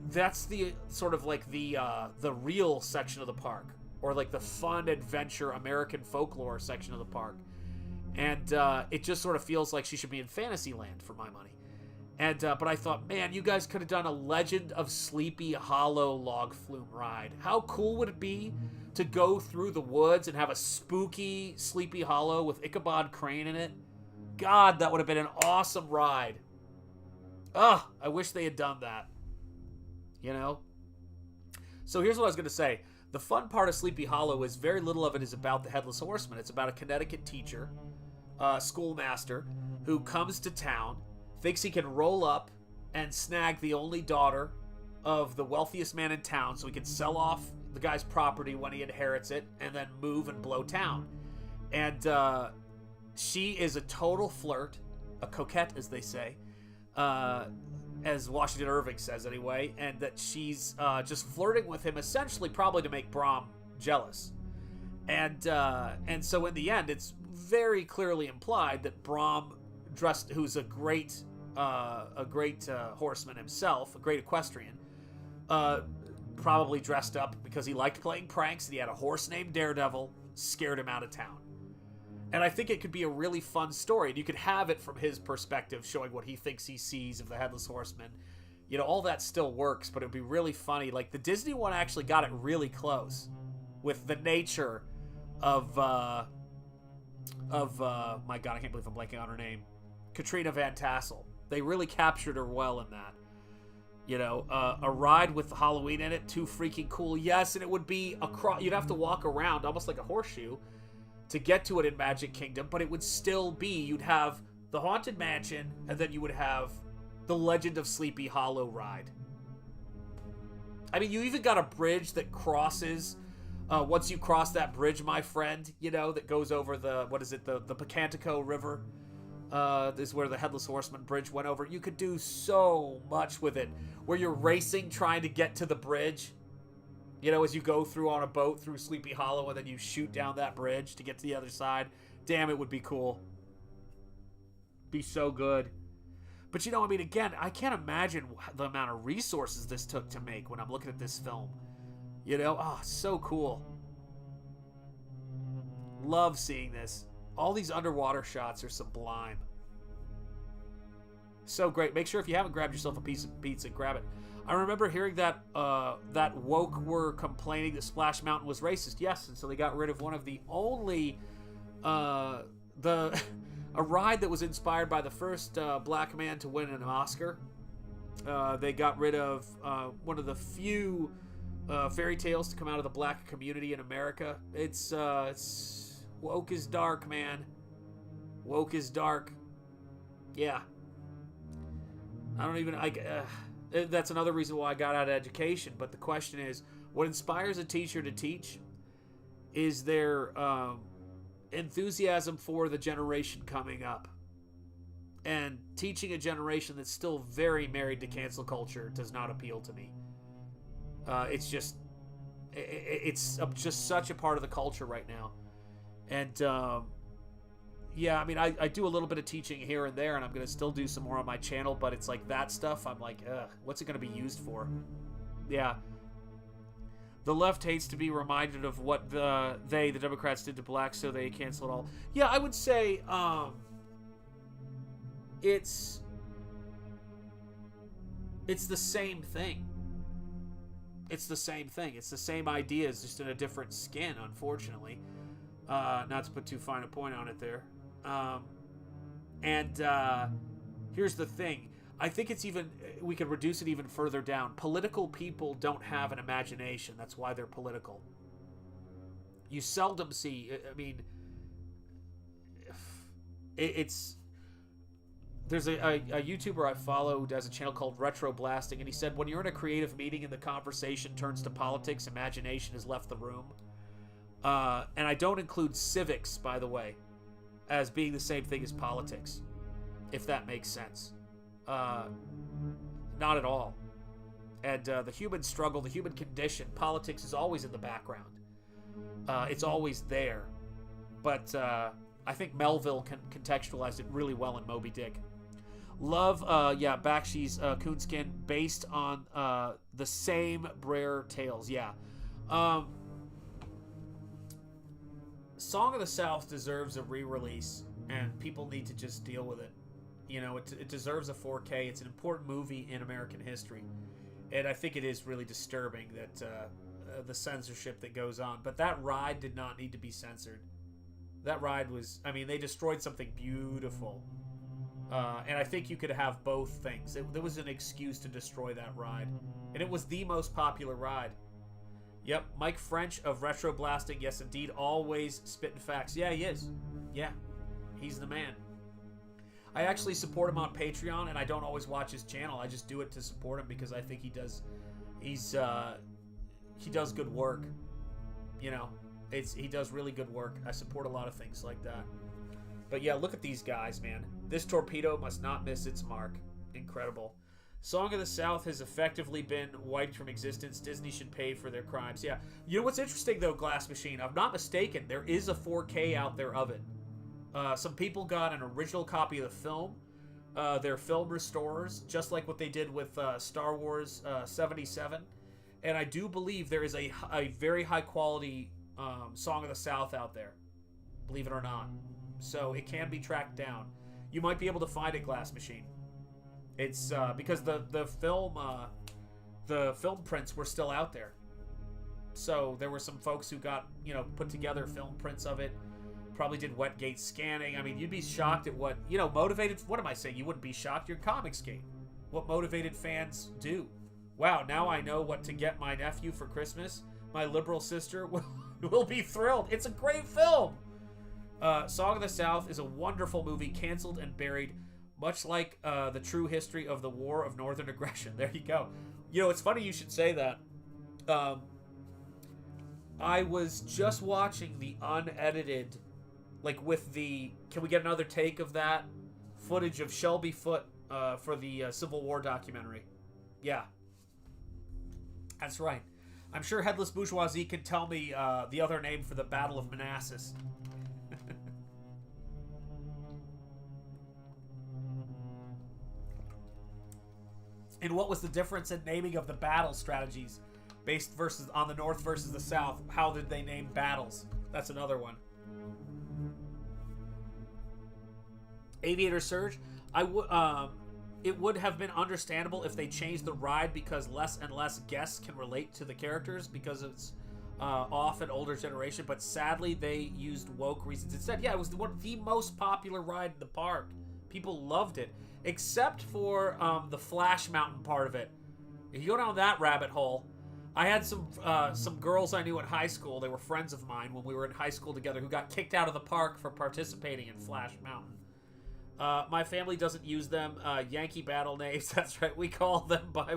that's the sort of like the real section of the park, or like the fun adventure American folklore section of the park. And it just sort of feels like she should be in Fantasyland for my money. And but I thought, man, you guys could have done a Legend of Sleepy Hollow log flume ride. How cool would it be to go through the woods and have a spooky Sleepy Hollow with Ichabod Crane in it? God, that would have been an awesome ride. Ugh, I wish they had done that. You know? So here's what I was going to say. The fun part of Sleepy Hollow is very little of it is about the Headless Horseman. It's about a Connecticut teacher, schoolmaster, who comes to town, thinks he can roll up and snag the only daughter of the wealthiest man in town so he can sell off the guy's property when he inherits it and then move and blow town. And she is a total flirt, a coquette, as they say, as Washington Irving says anyway, and that she's just flirting with him essentially probably to make Brom jealous. And so in the end, it's very clearly implied that Brom, who's a great horseman himself, a great equestrian, probably dressed up because he liked playing pranks and he had a horse named Daredevil, scared him out of town. And I think it could be a really fun story, and you could have it from his perspective, showing what he thinks he sees of the Headless Horseman. You know, all that still works, but it would be really funny. Like, the Disney one actually got it really close with the nature of my God, I can't believe I'm blanking on her name. Katrina Van Tassel. They really captured her well in that. You know, a ride with Halloween in it, too freaking cool. Yes, and it would be you'd have to walk around almost like a horseshoe to get to it in Magic Kingdom, but it would still be, you'd have the Haunted Mansion, and then you would have the Legend of Sleepy Hollow ride. I mean, you even got a bridge that crosses, once you cross that bridge, my friend, you know, that goes over the Picantico River. This is where the Headless Horseman bridge went over. You could do so much with it, where you're racing trying to get to the bridge, you know, as you go through on a boat through Sleepy Hollow, and then you shoot down that bridge to get to the other side. Damn, it would be cool. Be so good. But, you know, I mean, again, I can't imagine the amount of resources this took to make when I'm looking at this film. You know? Oh, so cool. Love seeing this. All these underwater shots are sublime. So great. Make sure if you haven't grabbed yourself a piece of pizza, grab it. I remember hearing that that woke were complaining that Splash Mountain was racist. Yes, and so they got rid of one of the only a ride that was inspired by the first black man to win an Oscar. They got rid of one of the few fairy tales to come out of the black community in America. It's woke is dark, man. Woke is dark. Yeah. That's another reason why I got out of education. But the question is, what inspires a teacher to teach? Is their enthusiasm for the generation coming up. And teaching a generation that's still very married to cancel culture does not appeal to me. It's just such a part of the culture right now. And yeah, I mean, I do a little bit of teaching here and there, and I'm going to still do some more on my channel, but it's like that stuff, I'm like, ugh, what's it going to be used for? Yeah. The left hates to be reminded of what the Democrats did to blacks, so they cancel it all. Yeah, I would say it's the same thing. It's the same thing. It's the same ideas, just in a different skin, unfortunately. Not to put too fine a point on it there. here's the thing. I think it's even, we could reduce it even further down. Political people don't have an imagination. That's why they're political. You seldom see, I mean, there's a YouTuber I follow who does a channel called Retro Blasting, and he said, when you're in a creative meeting and the conversation turns to politics, imagination has left the room. And I don't include civics, by the way, as being the same thing as politics, if that makes sense. Not at all. And the human struggle, the human condition, politics is always in the background. It's always there. But I think Melville contextualized it really well in Moby Dick. Love, Bakshi's Coonskin, based on the same Brer tales. Yeah. Song of the South deserves a re-release, and people need to just deal with it. You know, it deserves a 4K. It's an important movie in American history. And I think it is really disturbing that the censorship that goes on. But that ride did not need to be censored. That ride was, I mean, they destroyed something beautiful. And I think you could have both things. There was an excuse to destroy that ride. And it was the most popular ride. Yep, Mike French of Retro Blasting. Yes, indeed, always spitting facts. Yeah, he is. Yeah, he's the man. I actually support him on Patreon, and I don't always watch his channel. I just do it to support him because I think he does good work. You know, he does really good work. I support a lot of things like that. But yeah, look at these guys, man. This torpedo must not miss its mark. Incredible. Song of the South has effectively been wiped from existence. Disney should pay for their crimes. Yeah. You know what's interesting, though, Glass Machine? I'm not mistaken. There is a 4K out there of it. Some people got an original copy of the film. They're film restorers, just like what they did with Star Wars 77. And I do believe there is a very high-quality Song of the South out there. Believe it or not. So it can be tracked down. You might be able to find it, Glass Machine. It's because the film prints were still out there. So there were some folks who got, put together film prints of it. Probably did Wetgate scanning. I mean, you'd be shocked at what, motivated... What am I saying? You wouldn't be shocked. You're Comicsgate. What motivated fans do. Wow, now I know what to get my nephew for Christmas. My liberal sister will be thrilled. It's a great film. Song of the South is a wonderful movie, canceled and buried, much like the true history of the War of Northern Aggression. There you go. It's funny you should say that. I was just watching the unedited... with the... Can we get another take of that? Footage of Shelby Foote for the Civil War documentary. Yeah. That's right. I'm sure Headless Bourgeoisie can tell me the other name for the Battle of Manassas. And what was the difference in naming of the battle strategies based on the North versus the South? How did they name battles? That's another one. Aviator Surge, it would have been understandable if they changed the ride because less and less guests can relate to the characters because it's off an older generation, but sadly they used woke reasons instead. Yeah, it was the most popular ride in the park. People loved it, except for the Flash Mountain part of it. If you go down that rabbit hole, I had some girls I knew in high school. They were friends of mine when we were in high school together who got kicked out of the park for participating in Flash Mountain. My family doesn't use them. Yankee battle names. That's right. We call them by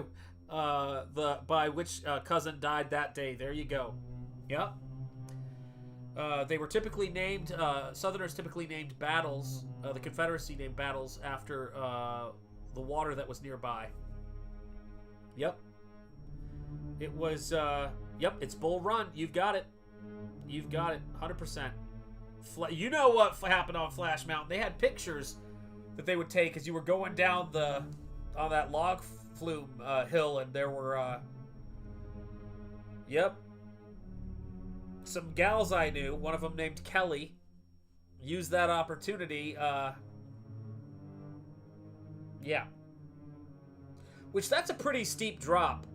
which cousin died that day. There you go. Yep. They were typically named. Southerners typically named battles. The Confederacy named battles after the water that was nearby. Yep. It was. Yep. It's Bull Run. You've got it. You've got it. 100%. You know what happened on Flash Mountain? They had pictures that they would take as you were going down on that log flume hill, and there were yep, some gals I knew, one of them named Kelly, used that opportunity, yeah, which that's a pretty steep drop,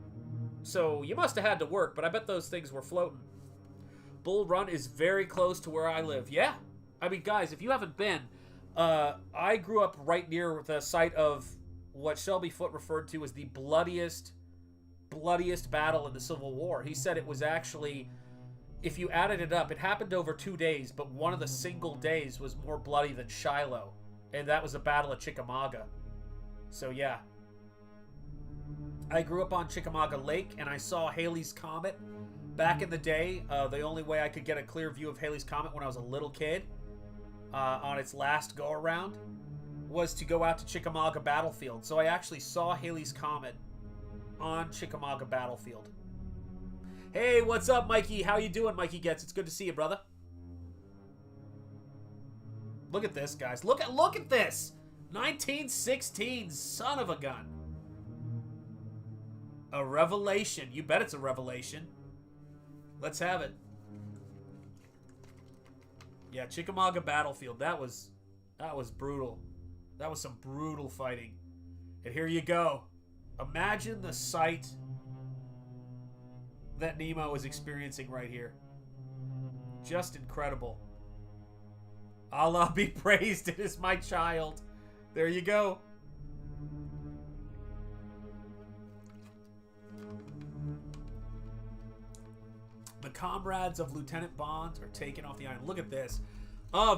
so you must have had to work, but I bet those things were floating. Bull Run is very close to where I live. Yeah, I mean, guys, if you haven't been, I grew up right near the site of what Shelby Foote referred to as the bloodiest battle in the Civil War. He said it was actually, if you added it up, it happened over 2 days, but one of the single days was more bloody than Shiloh, and that was the Battle of Chickamauga. So yeah, I grew up on Chickamauga Lake, and I saw Halley's Comet back in the day. The only way I could get a clear view of Halley's Comet when I was a little kid, on its last go-around, was to go out to Chickamauga Battlefield. So I actually saw Halley's Comet on Chickamauga Battlefield. Hey, what's up, Mikey? How you doing, Mikey Gets? It's good to see you, brother. Look at this, guys. Look at this. 1916, son of a gun. A revelation. You bet it's a revelation. Let's have it. Yeah, Chickamauga Battlefield. That was brutal. That was some brutal fighting. And here you go. Imagine the sight that Nemo is experiencing right here. Just incredible. Allah be praised, it is my child. There you go. The comrades of Lieutenant Bond are taken off the island. Look at this.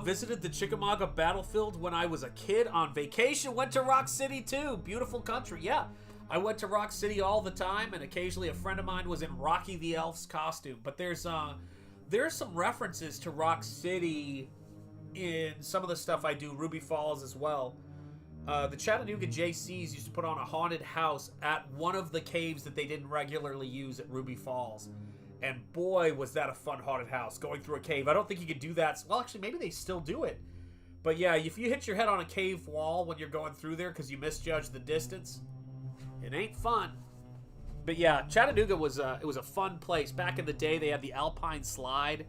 Visited the Chickamauga Battlefield when I was a kid on vacation. Went to Rock City too. Beautiful country. Yeah, I went to Rock City all the time, and occasionally a friend of mine was in Rocky the Elf's costume. But there's some references to Rock City in some of the stuff I do. Ruby Falls as well. The Chattanooga JCs used to put on a haunted house at one of the caves that they didn't regularly use at Ruby Falls. And boy, was that a fun haunted house, going through a cave. I don't think you could do that. Well, actually, maybe they still do it. But yeah, if you hit your head on a cave wall when you're going through there because you misjudged the distance, it ain't fun. But yeah, Chattanooga was it was a fun place. Back in the day, they had the Alpine Slide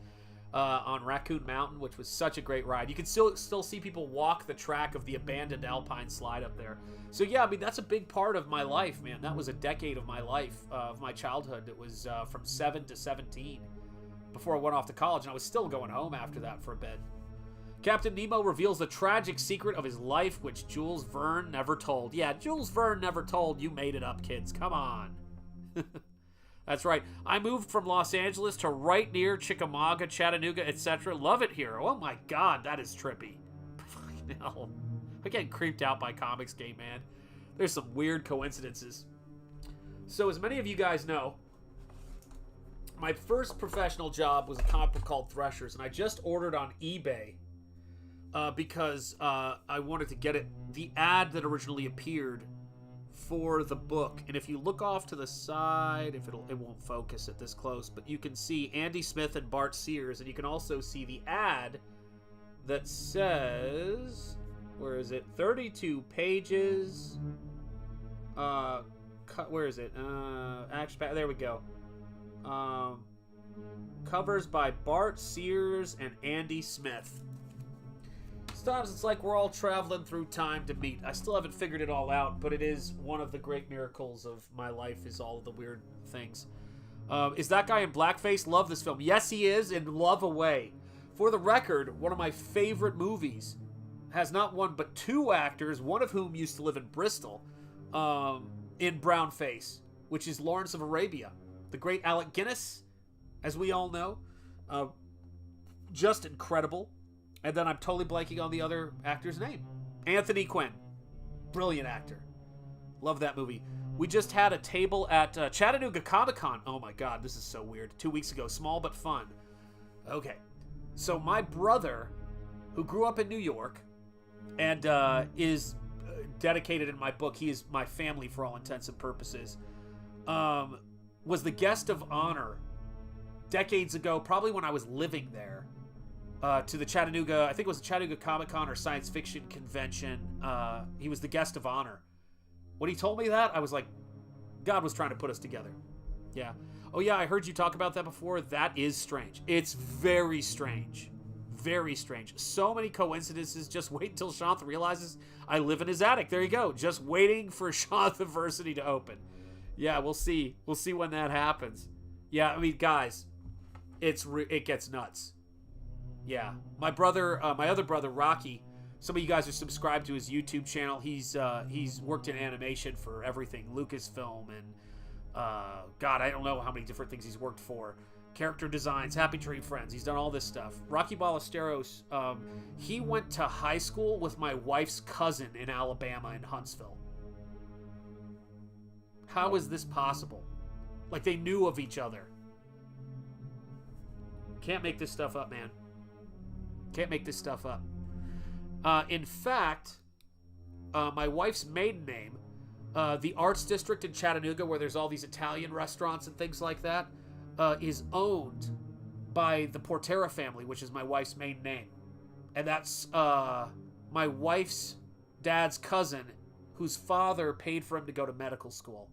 on Raccoon Mountain, which was such a great ride. You can still see people walk the track of the abandoned Alpine Slide up there. So yeah, I mean, that's a big part of my life, man. That was a decade of my life, of my childhood. It was from 7 to 17 before I went off to college, and I was still going home after that for a bit. Captain Nemo reveals the tragic secret of his life, which Jules Verne never told. Yeah, Jules Verne never told. You made it up, kids. Come on. That's right. I moved from Los Angeles to right near Chickamauga, Chattanooga, etc. Love it here. Oh my God, that is trippy. Fucking hell. I'm getting creeped out by Comics Game, man. There's some weird coincidences. So as many of you guys know, my first professional job was a comic book called Threshers, and I just ordered on eBay because I wanted to get it, the ad that originally appeared for the book. And if you look off to the side, it won't focus at this close, but you can see Andy Smith and Bart Sears, and you can also see the ad that says, where is it? 32 pages. Where is it? Action. There we go. Covers by Bart Sears and Andy Smith. Sometimes it's like we're all traveling through time to meet. I still haven't figured it all out, but it is one of the great miracles of my life, is all of the weird things. Is that guy in blackface? Love this film. Yes, he is, in Love Away. For the record, one of my favorite movies. Has not one, but two actors, one of whom used to live in Bristol, in brownface, which is Lawrence of Arabia. The great Alec Guinness, as we all know. Just incredible. And then I'm totally blanking on the other actor's name. Anthony Quinn. Brilliant actor. Love that movie. We just had a table at Chattanooga Comic-Con. Oh my God, this is so weird. 2 weeks ago. Small but fun. Okay. So my brother, who grew up in New York, and is dedicated in my book, he is my family for all intents and purposes, was the guest of honor decades ago, probably when I was living there, to the Chattanooga, I think it was the Chattanooga Comic-Con or Science Fiction Convention. He was the guest of honor. When he told me that, I was like, God was trying to put us together. Yeah. Oh yeah, I heard you talk about that before. That is strange. It's very strange. Very strange. So many coincidences. Just wait until Shantha realizes I live in his attic. There you go. Just waiting for Shanthaversity to open. Yeah, we'll see. We'll see when that happens. Yeah, I mean, guys, it gets nuts. Yeah, my other brother Rocky, some of you guys are subscribed to his YouTube channel. He's worked in animation for everything, Lucasfilm, and God, I don't know how many different things he's worked for. Character designs, Happy Tree Friends. He's done all this stuff. Rocky Ballesteros, he went to high school with my wife's cousin in Alabama in Huntsville. How is this possible? Like, they knew of each other. Can't make this stuff up, man. Can't make this stuff up. In fact, my wife's maiden name, the Arts District in Chattanooga, where there's all these Italian restaurants and things like that, is owned by the Portera family, which is my wife's maiden name. And that's my wife's dad's cousin, whose father paid for him to go to medical school,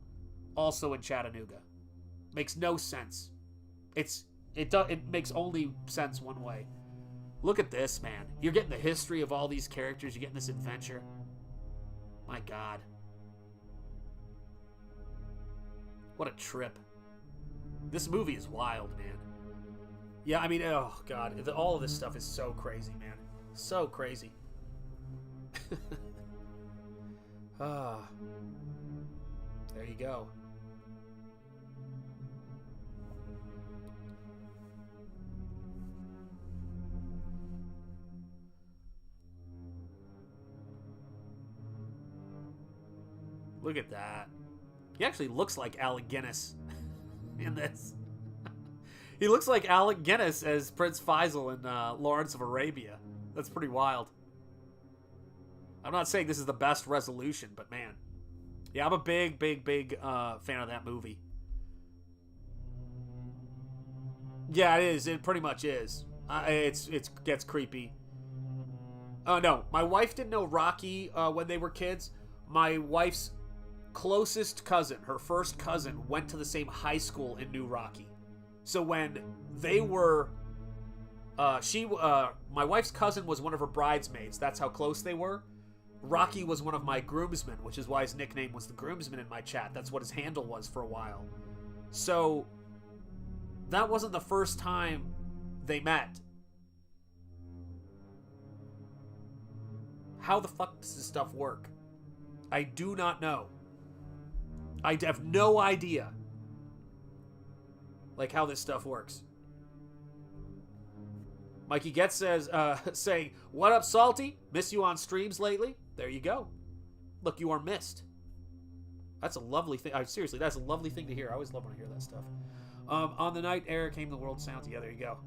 also in Chattanooga. Makes no sense. It makes only sense one way. Look at this, man. You're getting the history of all these characters. You're getting this adventure. My God. What a trip. This movie is wild, man. Yeah, I mean, oh, God. All of this stuff is so crazy, man. So crazy. Ah. There you go. Look at that. He actually looks like Alec Guinness in this. He looks like Alec Guinness as Prince Faisal in Lawrence of Arabia. That's pretty wild. I'm not saying this is the best resolution, but man. Yeah, I'm a big fan of that movie. Yeah, it is. It pretty much is. It gets creepy. Oh, no. My wife didn't know Rocky when they were kids. My wife's closest cousin, her first cousin, went to the same high school and knew Rocky. So when they were, my wife's cousin was one of her bridesmaids. That's how close they were. Rocky was one of my groomsmen, which is why his nickname was the groomsman in my chat. That's what his handle was for a while. So that wasn't the first time they met. How the fuck does this stuff work? I do not know. I have no idea, like, how this stuff works. Mikey Getz says, saying, "What up, Salty? Miss you on streams lately." There you go. Look, you are missed. That's a lovely thing. Seriously, that's a lovely thing to hear. I always love when I hear that stuff. On the night Air came the world sound. Yeah, there you go.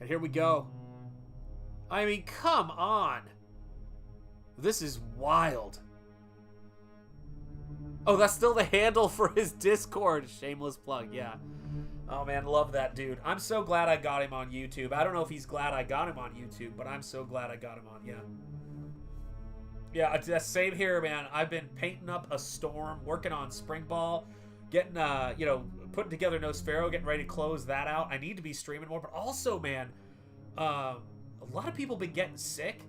And here we go. I mean, come on. This is wild. Oh, that's still the handle for his Discord. Shameless plug, yeah. Oh, man, love that dude. I'm so glad I got him on YouTube. I don't know if he's glad I got him on YouTube, but I'm so glad I got him on, yeah. Yeah, same here, man. I've been painting up a storm, working on SPRINGBALL, getting, putting together Nosfero, getting ready to close that out. I need to be streaming more, but also, man, a lot of people been getting sick.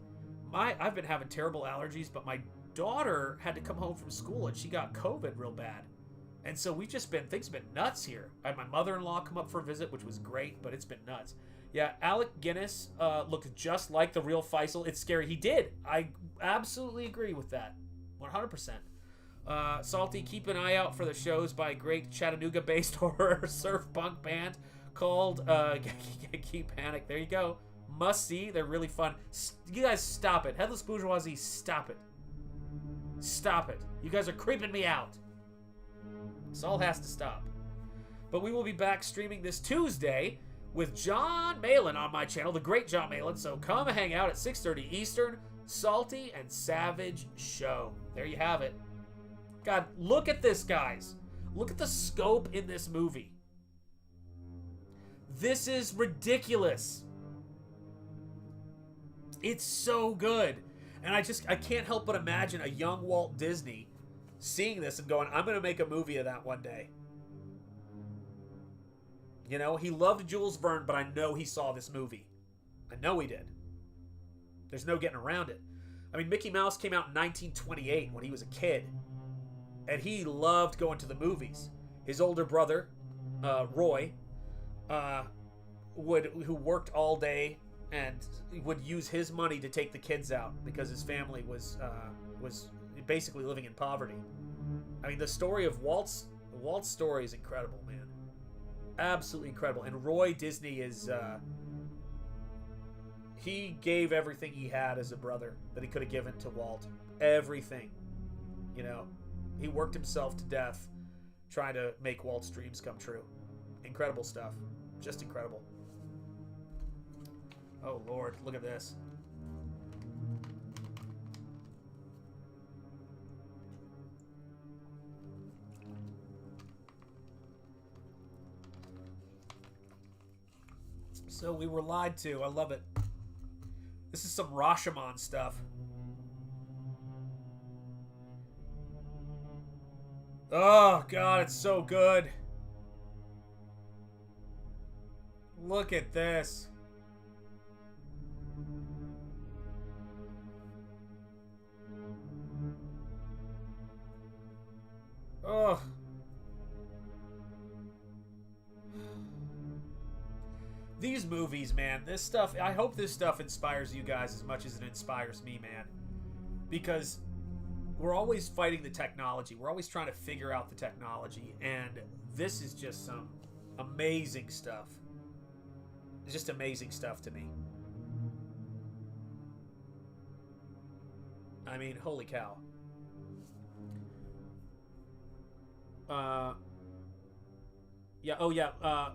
I've been having terrible allergies, but my daughter had to come home from school and she got COVID real bad. And so things have been nuts here. I had my mother-in-law come up for a visit, which was great, but it's been nuts. Yeah, Alec Guinness looked just like the real Faisal. It's scary. He did. I absolutely agree with that. 100%. Salty, keep an eye out for the shows by a great Chattanooga-based horror surf punk band called Keep Panic. There you go. Must see. They're really fun. You guys stop it. Headless Bourgeoisie, stop it. Stop it. You guys are creeping me out. This all has to stop. But we will be back streaming this Tuesday with John Malin on my channel, the great John Malin. So come hang out at 6:30 Eastern. Salty and Savage Show. There you have it. God, look at this, guys. Look at the scope in this movie. This is ridiculous. It's so good. And I can't help but imagine a young Walt Disney seeing this and going, I'm going to make a movie of that one day. You know, he loved Jules Verne, but I know he saw this movie. I know he did. There's no getting around it. I mean, Mickey Mouse came out in 1928 when he was a kid. And he loved going to the movies. His older brother, Roy, who worked all day and would use his money to take the kids out because his family was basically living in poverty. I mean, the story of Walt's story is incredible, man. Absolutely incredible. And Roy Disney is he gave everything he had as a brother that he could have given to Walt. Everything. You know, he worked himself to death trying to make Walt's dreams come true. Incredible stuff. Just incredible. Oh, Lord. Look at this. So we were lied to. I love it. This is some Rashomon stuff. Oh, God, it's so good. Look at this. Oh. These movies, man, this stuff, I hope this stuff inspires you guys as much as it inspires me, man. Because we're always fighting the technology. We're always trying to figure out the technology. And this is just some amazing stuff. It's just amazing stuff to me. I mean, holy cow. Yeah, oh yeah,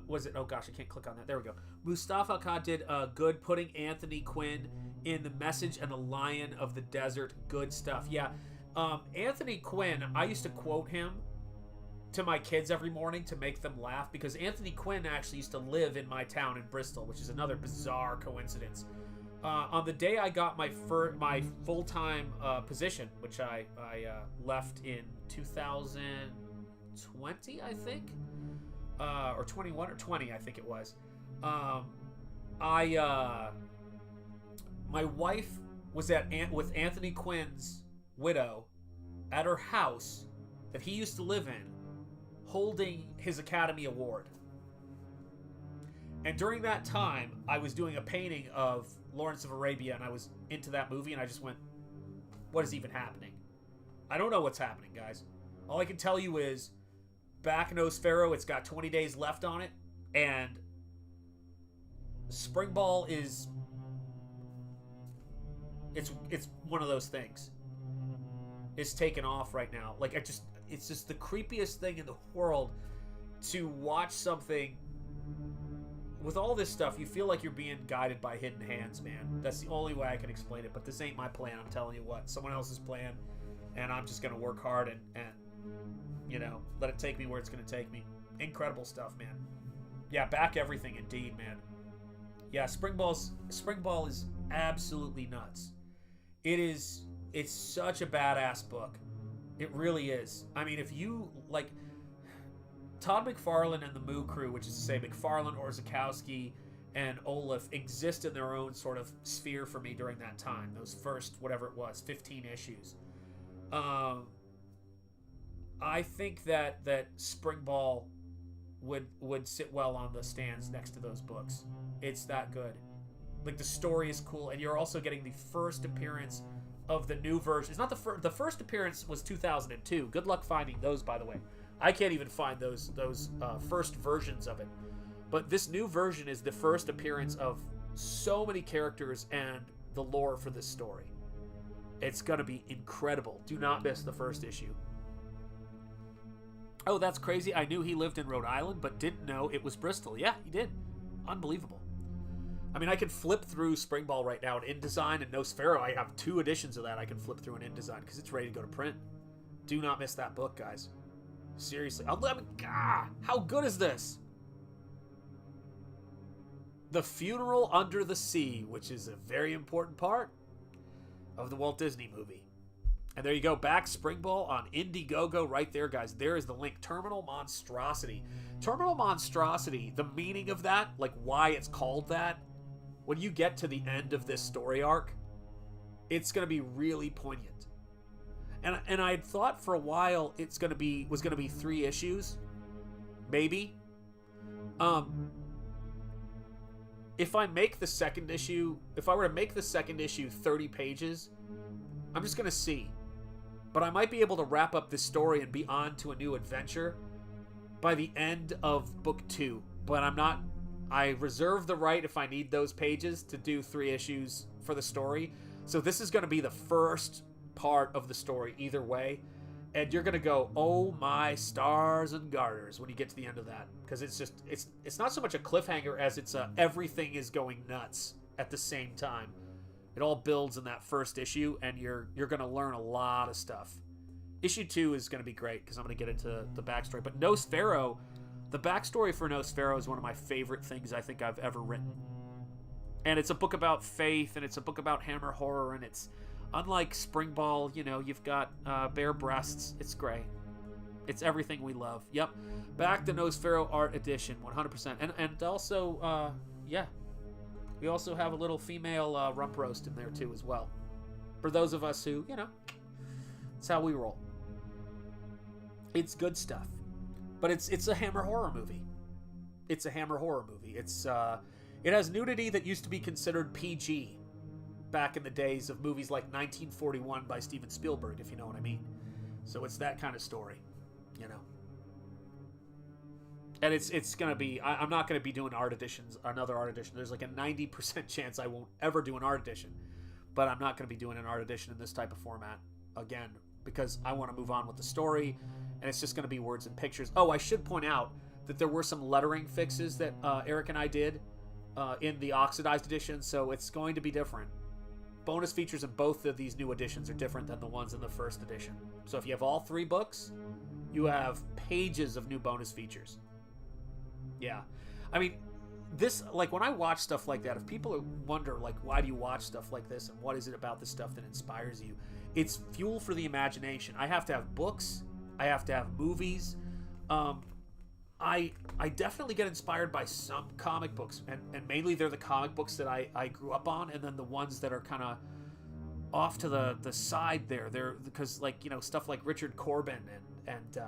was it? Oh gosh, I can't click on that. There we go. Mustafa Khan did good, putting Anthony Quinn in The Message and The Lion of the Desert. Good stuff. Yeah, Anthony Quinn, I used to quote him to my kids every morning to make them laugh, because Anthony Quinn actually used to live in my town in Bristol, which is another bizarre coincidence. On the day I got my full-time position, which I left in 2020, I think, or 21 or 20, I think it was. My wife was with Anthony Quinn's widow at her house that he used to live in, holding his Academy Award. And during that time, I was doing a painting of Lawrence of Arabia, and I was into that movie, and I just went, what is even happening? I don't know what's happening, guys. All I can tell you is, back Nosfero, it's got 20 days left on it, and Springball is... It's one of those things. It's taken off right now. Like, it's just the creepiest thing in the world to watch something... With all this stuff, you feel like you're being guided by hidden hands, man. That's the only way I can explain it. But this ain't my plan, I'm telling you what. Someone else's plan. And I'm just going to work hard and, you know, let it take me where it's going to take me. Incredible stuff, man. Yeah, back everything indeed, man. Yeah, Springball is absolutely nuts. It's such a badass book. It really is. I mean, if you, like... Todd McFarlane and the Moo Crew, which is to say McFarlane, Orzechowski, and Olaf, exist in their own sort of sphere for me during that time. Those first, whatever it was, 15 issues. I think that Springball would sit well on the stands next to those books. It's that good. Like, the story is cool, and you're also getting the first appearance of the new version. It's not the first appearance was 2002. Good luck finding those, by the way. I can't even find those first versions of it. But this new version is the first appearance of so many characters and the lore for this story. It's going to be incredible. Do not miss the first issue. Oh, that's crazy. I knew he lived in Rhode Island, but didn't know it was Bristol. Yeah, he did. Unbelievable. I mean, I can flip through Springball right now in InDesign and Nosfero. I have 2 editions of that I can flip through in InDesign because it's ready to go to print. Do not miss that book, guys. Seriously. How good is this? The Funeral Under the Sea, which is a very important part of the Walt Disney movie. And there you go. Back Springball on Indiegogo right there, guys. There is the link. Terminal Monstrosity. Terminal Monstrosity, the meaning of that, like why it's called that, when you get to the end of this story arc, it's going to be really poignant. And I had thought for a while was gonna be 3 issues, maybe. if I make the second issue, if I were to make the second issue 30 pages, I'm just going to see. But I might be able to wrap up this story and be on to a new adventure by the end of book 2. But I'm not... I reserve the right, if I need those pages, to do 3 issues for the story. So this is going to be the first part of the story either way. And you're going to go, oh my stars and garters, when you get to the end of that. Because it's just... It's not so much a cliffhanger as it's everything is going nuts at the same time. It all builds in that first issue, and you're going to learn a lot of stuff. Issue 2 is going to be great, because I'm going to get into the backstory. But Nosfero, the backstory for Nosfero is one of my favorite things I think I've ever written. And it's a book about faith, and it's a book about hammer horror, and it's... Unlike SPRINGBALL, you know, you've got bare breasts. It's great. It's everything we love. Yep. Back to Nosfero Art Edition, 100%. And also, yeah. We also have a little female rump roast in there, too, as well. For those of us who, you know, it's how we roll. It's good stuff. But it's a hammer horror movie. It's a hammer horror movie. It has nudity that used to be considered PG back in the days of movies like 1941 by Steven Spielberg, if you know what I mean. So it's that kind of story, you know. And it's going to be... I'm not going to be doing art editions, another art edition. There's like a 90% chance I won't ever do an art edition. But I'm not going to be doing an art edition in this type of format, again, because I want to move on with the story, and it's just going to be words and pictures. Oh, I should point out that there were some lettering fixes that Eric and I did in the oxidized edition, so it's going to be different. Bonus features in both of these new editions are different than the ones in the first edition. So if you have all 3 books, you have pages of new bonus features. Yeah. I mean, this, like, when I watch stuff like that, if people wonder, like, why do you watch stuff like this, and what is it about this stuff that inspires you? It's fuel for the imagination. I have to have books. I have to have movies. I definitely get inspired by some comic books, and mainly they're the comic books that I grew up on, and then the ones that are kind of off to the side there. They're because, like, you know, stuff like Richard Corbin and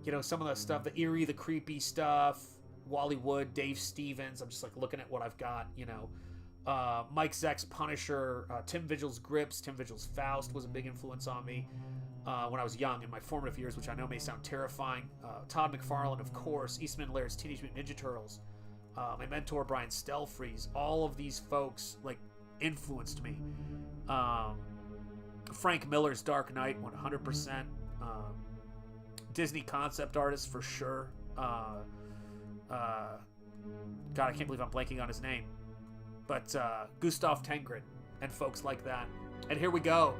you know, some of the stuff, the eerie, the creepy stuff, Wally Wood, Dave Stevens. I'm just like looking at what I've got, you know. Mike Zeck's Punisher, Tim Vigil's Grips, Tim Vigil's Faust was a big influence on me when I was young, in my formative years, which I know may sound terrifying. Todd McFarlane, of course, Eastman Laird's Teenage Mutant Ninja Turtles, my mentor Brian Stelfreeze. All of these folks, like, influenced me. Frank Miller's Dark Knight, 100%. Disney concept artists, for sure. God, I can't believe I'm blanking on his name. But Gustav Tengren and folks like that. And here we go.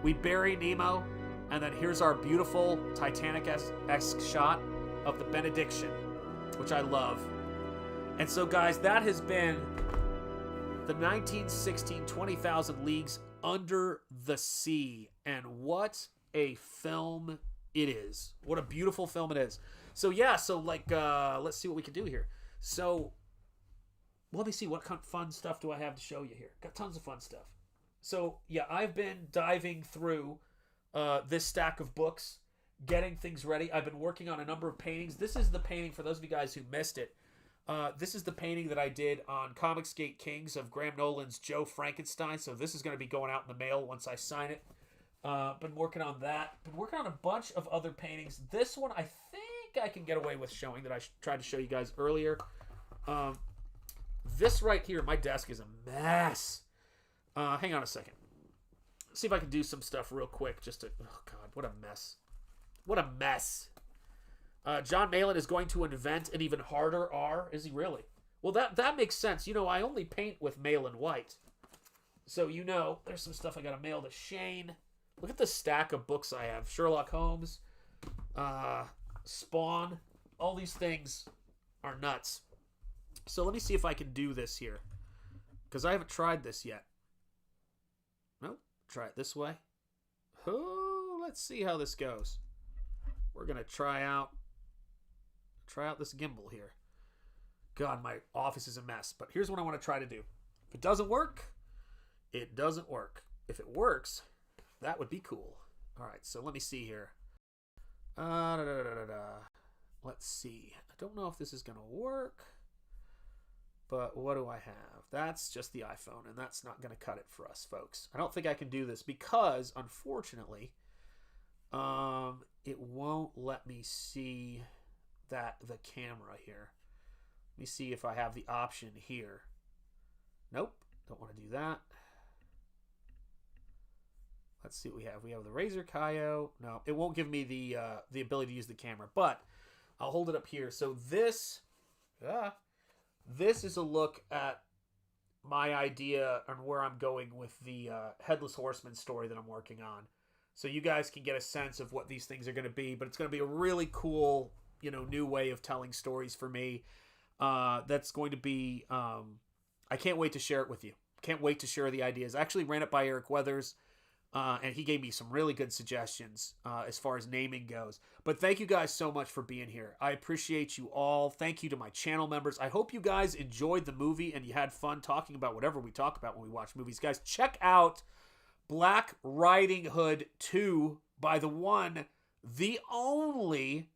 We bury Nemo, and then here's our beautiful Titanic-esque shot of the benediction, which I love. And so, guys, that has been the 1916 20,000 Leagues Under the Sea. And what a film it is. What a beautiful film it is. So, yeah, so, like, let's see what we can do here. So, let me see, what kind of fun stuff do I have to show you here? Got tons of fun stuff. So, yeah, I've been diving through this stack of books, getting things ready. I've been working on a number of paintings. This is the painting, for those of you guys who missed it. This is the painting that I did on Comicsgate Kings of Graham Nolan's Joe Frankenstein. So this is going to be going out in the mail once I sign it. Been working on that. Been working on a bunch of other paintings. This one I think I can get away with showing, that I tried to show you guys earlier. This right here, my desk is a mess. Hang on a second. See if I can do some stuff real quick. Just to, oh God, what a mess. What a mess. John Malin is going to invent an even harder R. Is he really? Well, that makes sense. You know, I only paint with Malin white. So, you know, there's some stuff I got to mail to Shane. Look at the stack of books I have. Sherlock Holmes, Spawn. All these things are nuts. So let me see if I can do this here, because I haven't tried this yet. Nope. Try it this way. Oh, let's see how this goes. We're going to try out this gimbal here. God, my office is a mess. But here's what I want to try to do. If it doesn't work, it doesn't work. If it works, that would be cool. All right, so let me see here. Let's see. I don't know if this is going to work, But what do I have? That's just the iPhone, and that's not going to cut it for us, folks. I don't think I can do this because, unfortunately, it won't let me see the camera here. Let me see if I have the option here. Nope, don't want to do that. Let's see what we have. We have the Razer Kaio. No, it won't give me the ability to use the camera, but I'll hold it up here. So this is a look at my idea and where I'm going with the Headless Horseman story that I'm working on. So you guys can get a sense of what these things are going to be, but it's going to be a really cool, new way of telling stories for me. That's going to be, I can't wait to share it with you. Can't wait to share the ideas. I actually ran it by Eric Weathers, and he gave me some really good suggestions as far as naming goes. But thank you guys so much for being here. I appreciate you all. Thank you to my channel members. I hope you guys enjoyed the movie and you had fun talking about whatever we talk about when we watch movies. Guys, check out Black Riding Hood 2 by the one, the only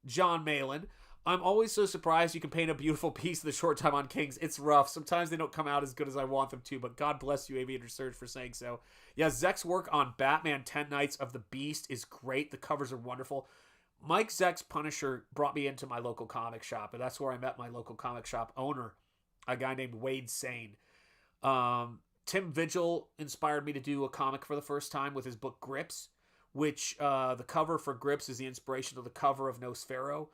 John Malin. I'm always so surprised you can paint a beautiful piece in the short time on Kings. It's rough. Sometimes they don't come out as good as I want them to, but God bless you, Aviator Surge, for saying so. Yeah, Zek's work on Batman 10 Nights of the Beast is great. The covers are wonderful. Mike Zek's Punisher brought me into my local comic shop, and that's where I met my local comic shop owner, a guy named Wade Sane. Tim Vigil inspired me to do a comic for the first time with his book Grips, which the cover for Grips is the inspiration of the cover of Nosfero.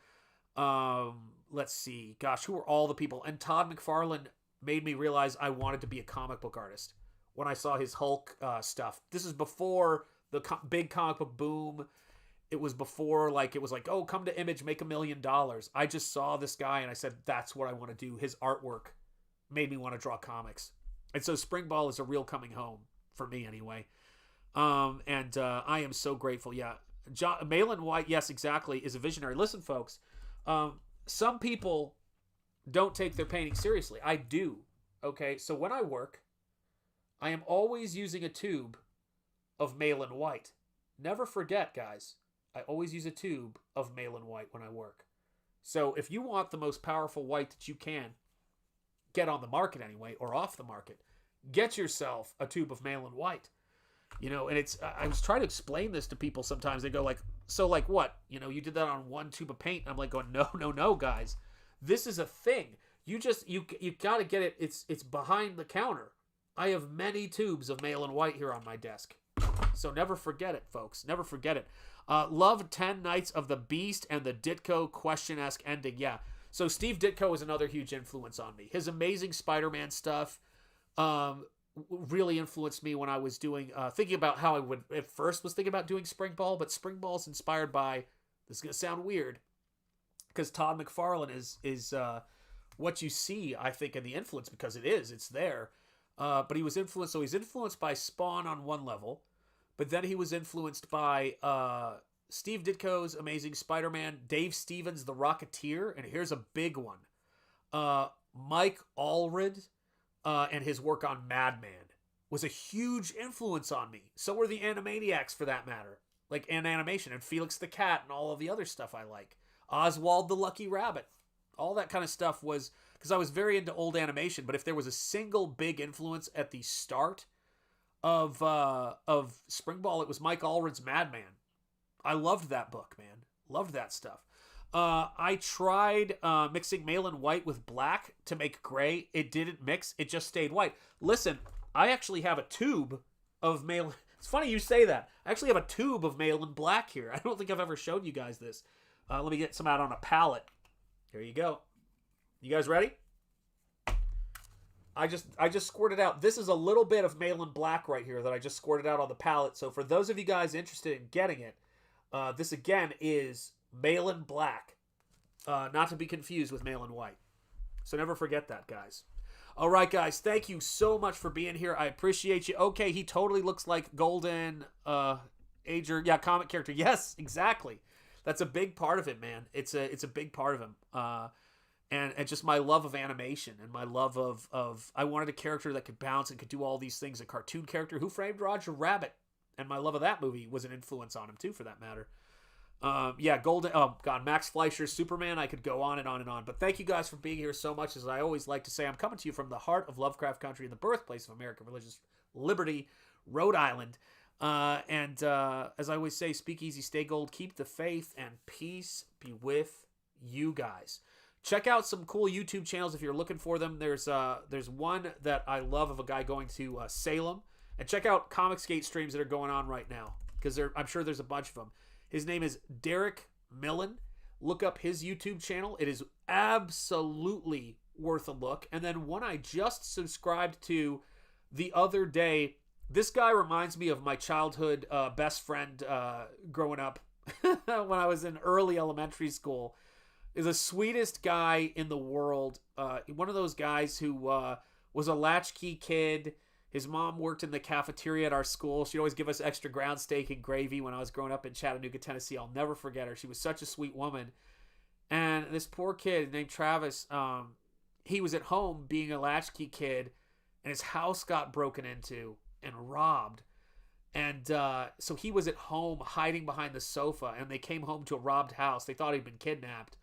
Let's see. Gosh, who are all the people? And Todd McFarlane made me realize I wanted to be a comic book artist when I saw his Hulk stuff. This is before the big comic book boom. It was before, it was like, oh, come to Image, make $1 million. I just saw this guy and I said, that's what I want to do. His artwork made me want to draw comics. And so Springball is a real coming home for me anyway. And I am so grateful. Yeah. Malin White, yes, exactly, is a visionary. Listen, folks, some people don't take their painting seriously. I do. Okay. So when I work, I am always using a tube of Malin White. Never forget, guys. I always use a tube of Malin White when I work. So if you want the most powerful white that you can get on the market anyway, or off the market, get yourself a tube of Malin White. And it's, I was trying to explain this to people sometimes. They go so what? You did that on one tube of paint. I'm like going, no, guys. This is a thing. You got to get it. It's behind the counter. I have many tubes of Malin White here on my desk. So never forget it, folks. Never forget it. Love 10 Nights of the Beast and the Ditko question-esque ending. Yeah. So Steve Ditko is another huge influence on me. His Amazing Spider-Man stuff really influenced me when I was doing, thinking about how I would, at first was thinking about doing Springball, but Springball is inspired by, this is going to sound weird, because Todd McFarlane is what you see, I think, in the influence, because it's there. But he was influenced, so he's influenced by Spawn on one level, but then he was influenced by Steve Ditko's Amazing Spider-Man, Dave Stevens' The Rocketeer, and here's a big one. Mike Allred and his work on Madman was a huge influence on me. So were the Animaniacs, for that matter, and animation, and Felix the Cat, and all of the other stuff I like. Oswald the Lucky Rabbit. All that kind of stuff was, because I was very into old animation, but if there was a single big influence at the start of Springball, it was Mike Allred's Madman. I loved that book, man. Loved that stuff. I tried mixing Malin White with black to make gray. It didn't mix. It just stayed white. Listen, I actually have a tube of Malin. It's funny you say that. I actually have a tube of Malin Black here. I don't think I've ever showed you guys this. Let me get some out on a palette. Here you go. You guys ready? I just squirted out. This is a little bit of Malin Black right here that I just squirted out on the palette. So for those of you guys interested in getting it, this again is Malin Black. Not to be confused with Malin White. So never forget that, guys. All right, guys. Thank you so much for being here. I appreciate you. Okay, he totally looks like Golden Ager. Yeah, comic character. Yes, exactly. That's a big part of it, man. It's a big part of him. And just my love of animation and my love of I wanted a character that could bounce and could do all these things. A cartoon character. Who Framed Roger Rabbit? And my love of that movie was an influence on him too, for that matter. Yeah, Golden. Oh God, Max Fleischer's Superman. I could go on and on and on. But thank you guys for being here so much. As I always like to say, I'm coming to you from the heart of Lovecraft Country and the birthplace of American religious liberty, Rhode Island. And as I always say, speak easy, stay gold, keep the faith, and peace be with you guys. Check out some cool YouTube channels if you're looking for them. There's one that I love of a guy going to Salem, and check out Comicsgate streams that are going on right now because I'm sure there's a bunch of them. His name is Derek Millen. Look up his YouTube channel. It is absolutely worth a look. And then one I just subscribed to the other day. This guy reminds me of my childhood best friend growing up when I was in early elementary school. Is the sweetest guy in the world. One of those guys who was a latchkey kid. His mom worked in the cafeteria at our school. She'd always give us extra ground steak and gravy when I was growing up in Chattanooga, Tennessee. I'll never forget her. She was such a sweet woman. And this poor kid named Travis, he was at home being a latchkey kid, and his house got broken into and robbed. And so he was at home hiding behind the sofa, and they came home to a robbed house. They thought he'd been kidnapped.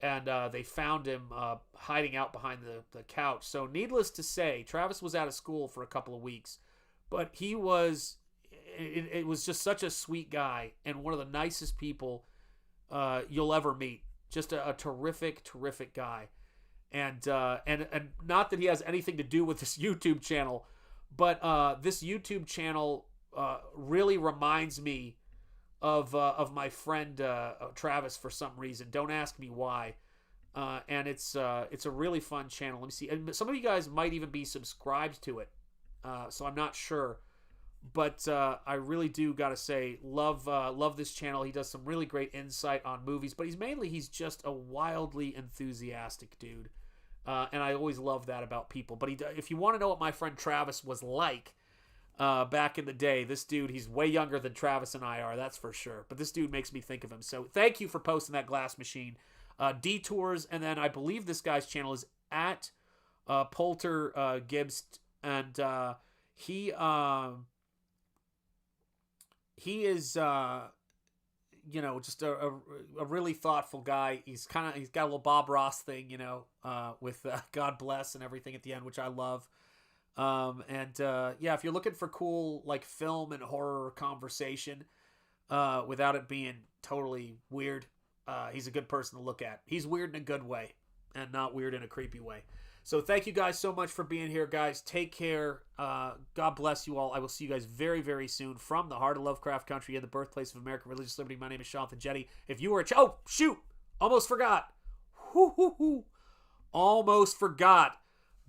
And they found him hiding out behind the couch. So needless to say, Travis was out of school for a couple of weeks. But he was, it was just such a sweet guy and one of the nicest people you'll ever meet. Just a terrific, terrific guy. And not that he has anything to do with this YouTube channel, but this YouTube channel really reminds me of my friend Travis for some reason. Don't ask me why. And it's a really fun channel. Let me see. And some of you guys might even be subscribed to it. So I'm not sure. But I really do gotta say, love this channel. He does some really great insight on movies, but he's just a wildly enthusiastic dude. And I always love that about people. But if you want to know what my friend Travis was like, back in the day, this dude, he's way younger than Travis and I are, that's for sure. But this dude makes me think of him. So thank you for posting that Glass Machine. Detours, and then I believe this guy's channel is at Polter Gibbs, and he is just a really thoughtful guy. He's got a little Bob Ross thing, with God bless and everything at the end, which I love. If you're looking for cool like film and horror conversation without it being totally weird, he's a good person to look at. He's weird in a good way and not weird in a creepy way. So thank you guys so much for being here, guys. Take care. God bless you all. I will see you guys very, very soon from the heart of Lovecraft Country and the birthplace of American religious liberty. My name is Sean the Jetty. If you were oh shoot, almost forgot. Almost forgot.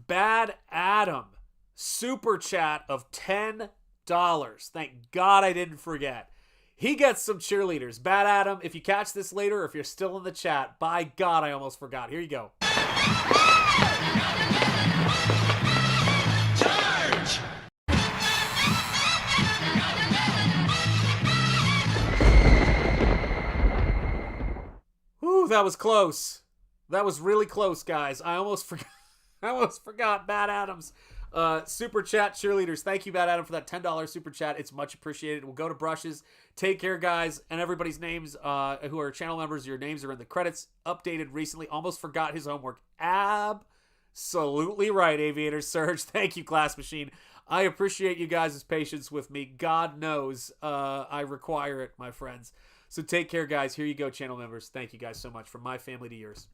Bad Adam. Super chat of $10. Thank God I didn't forget. He gets some cheerleaders. Bad Adam, if you catch this later or if you're still in the chat, by God, I almost forgot. Here you go. Charge! Ooh, that was close. That was really close, guys. I almost forgot Bad Adams. Super chat cheerleaders. Thank you, Bad Adam, for that $10 super chat. It's much appreciated. We'll go to brushes. Take care, guys, and everybody's names who are channel members. Your names are in the credits. Updated recently. Almost forgot his homework. Absolutely right, Aviator Surge. Thank you, Glass Machine. I appreciate you guys' patience with me. God knows I require it, my friends. So take care, guys. Here you go, channel members. Thank you guys so much. From my family to yours.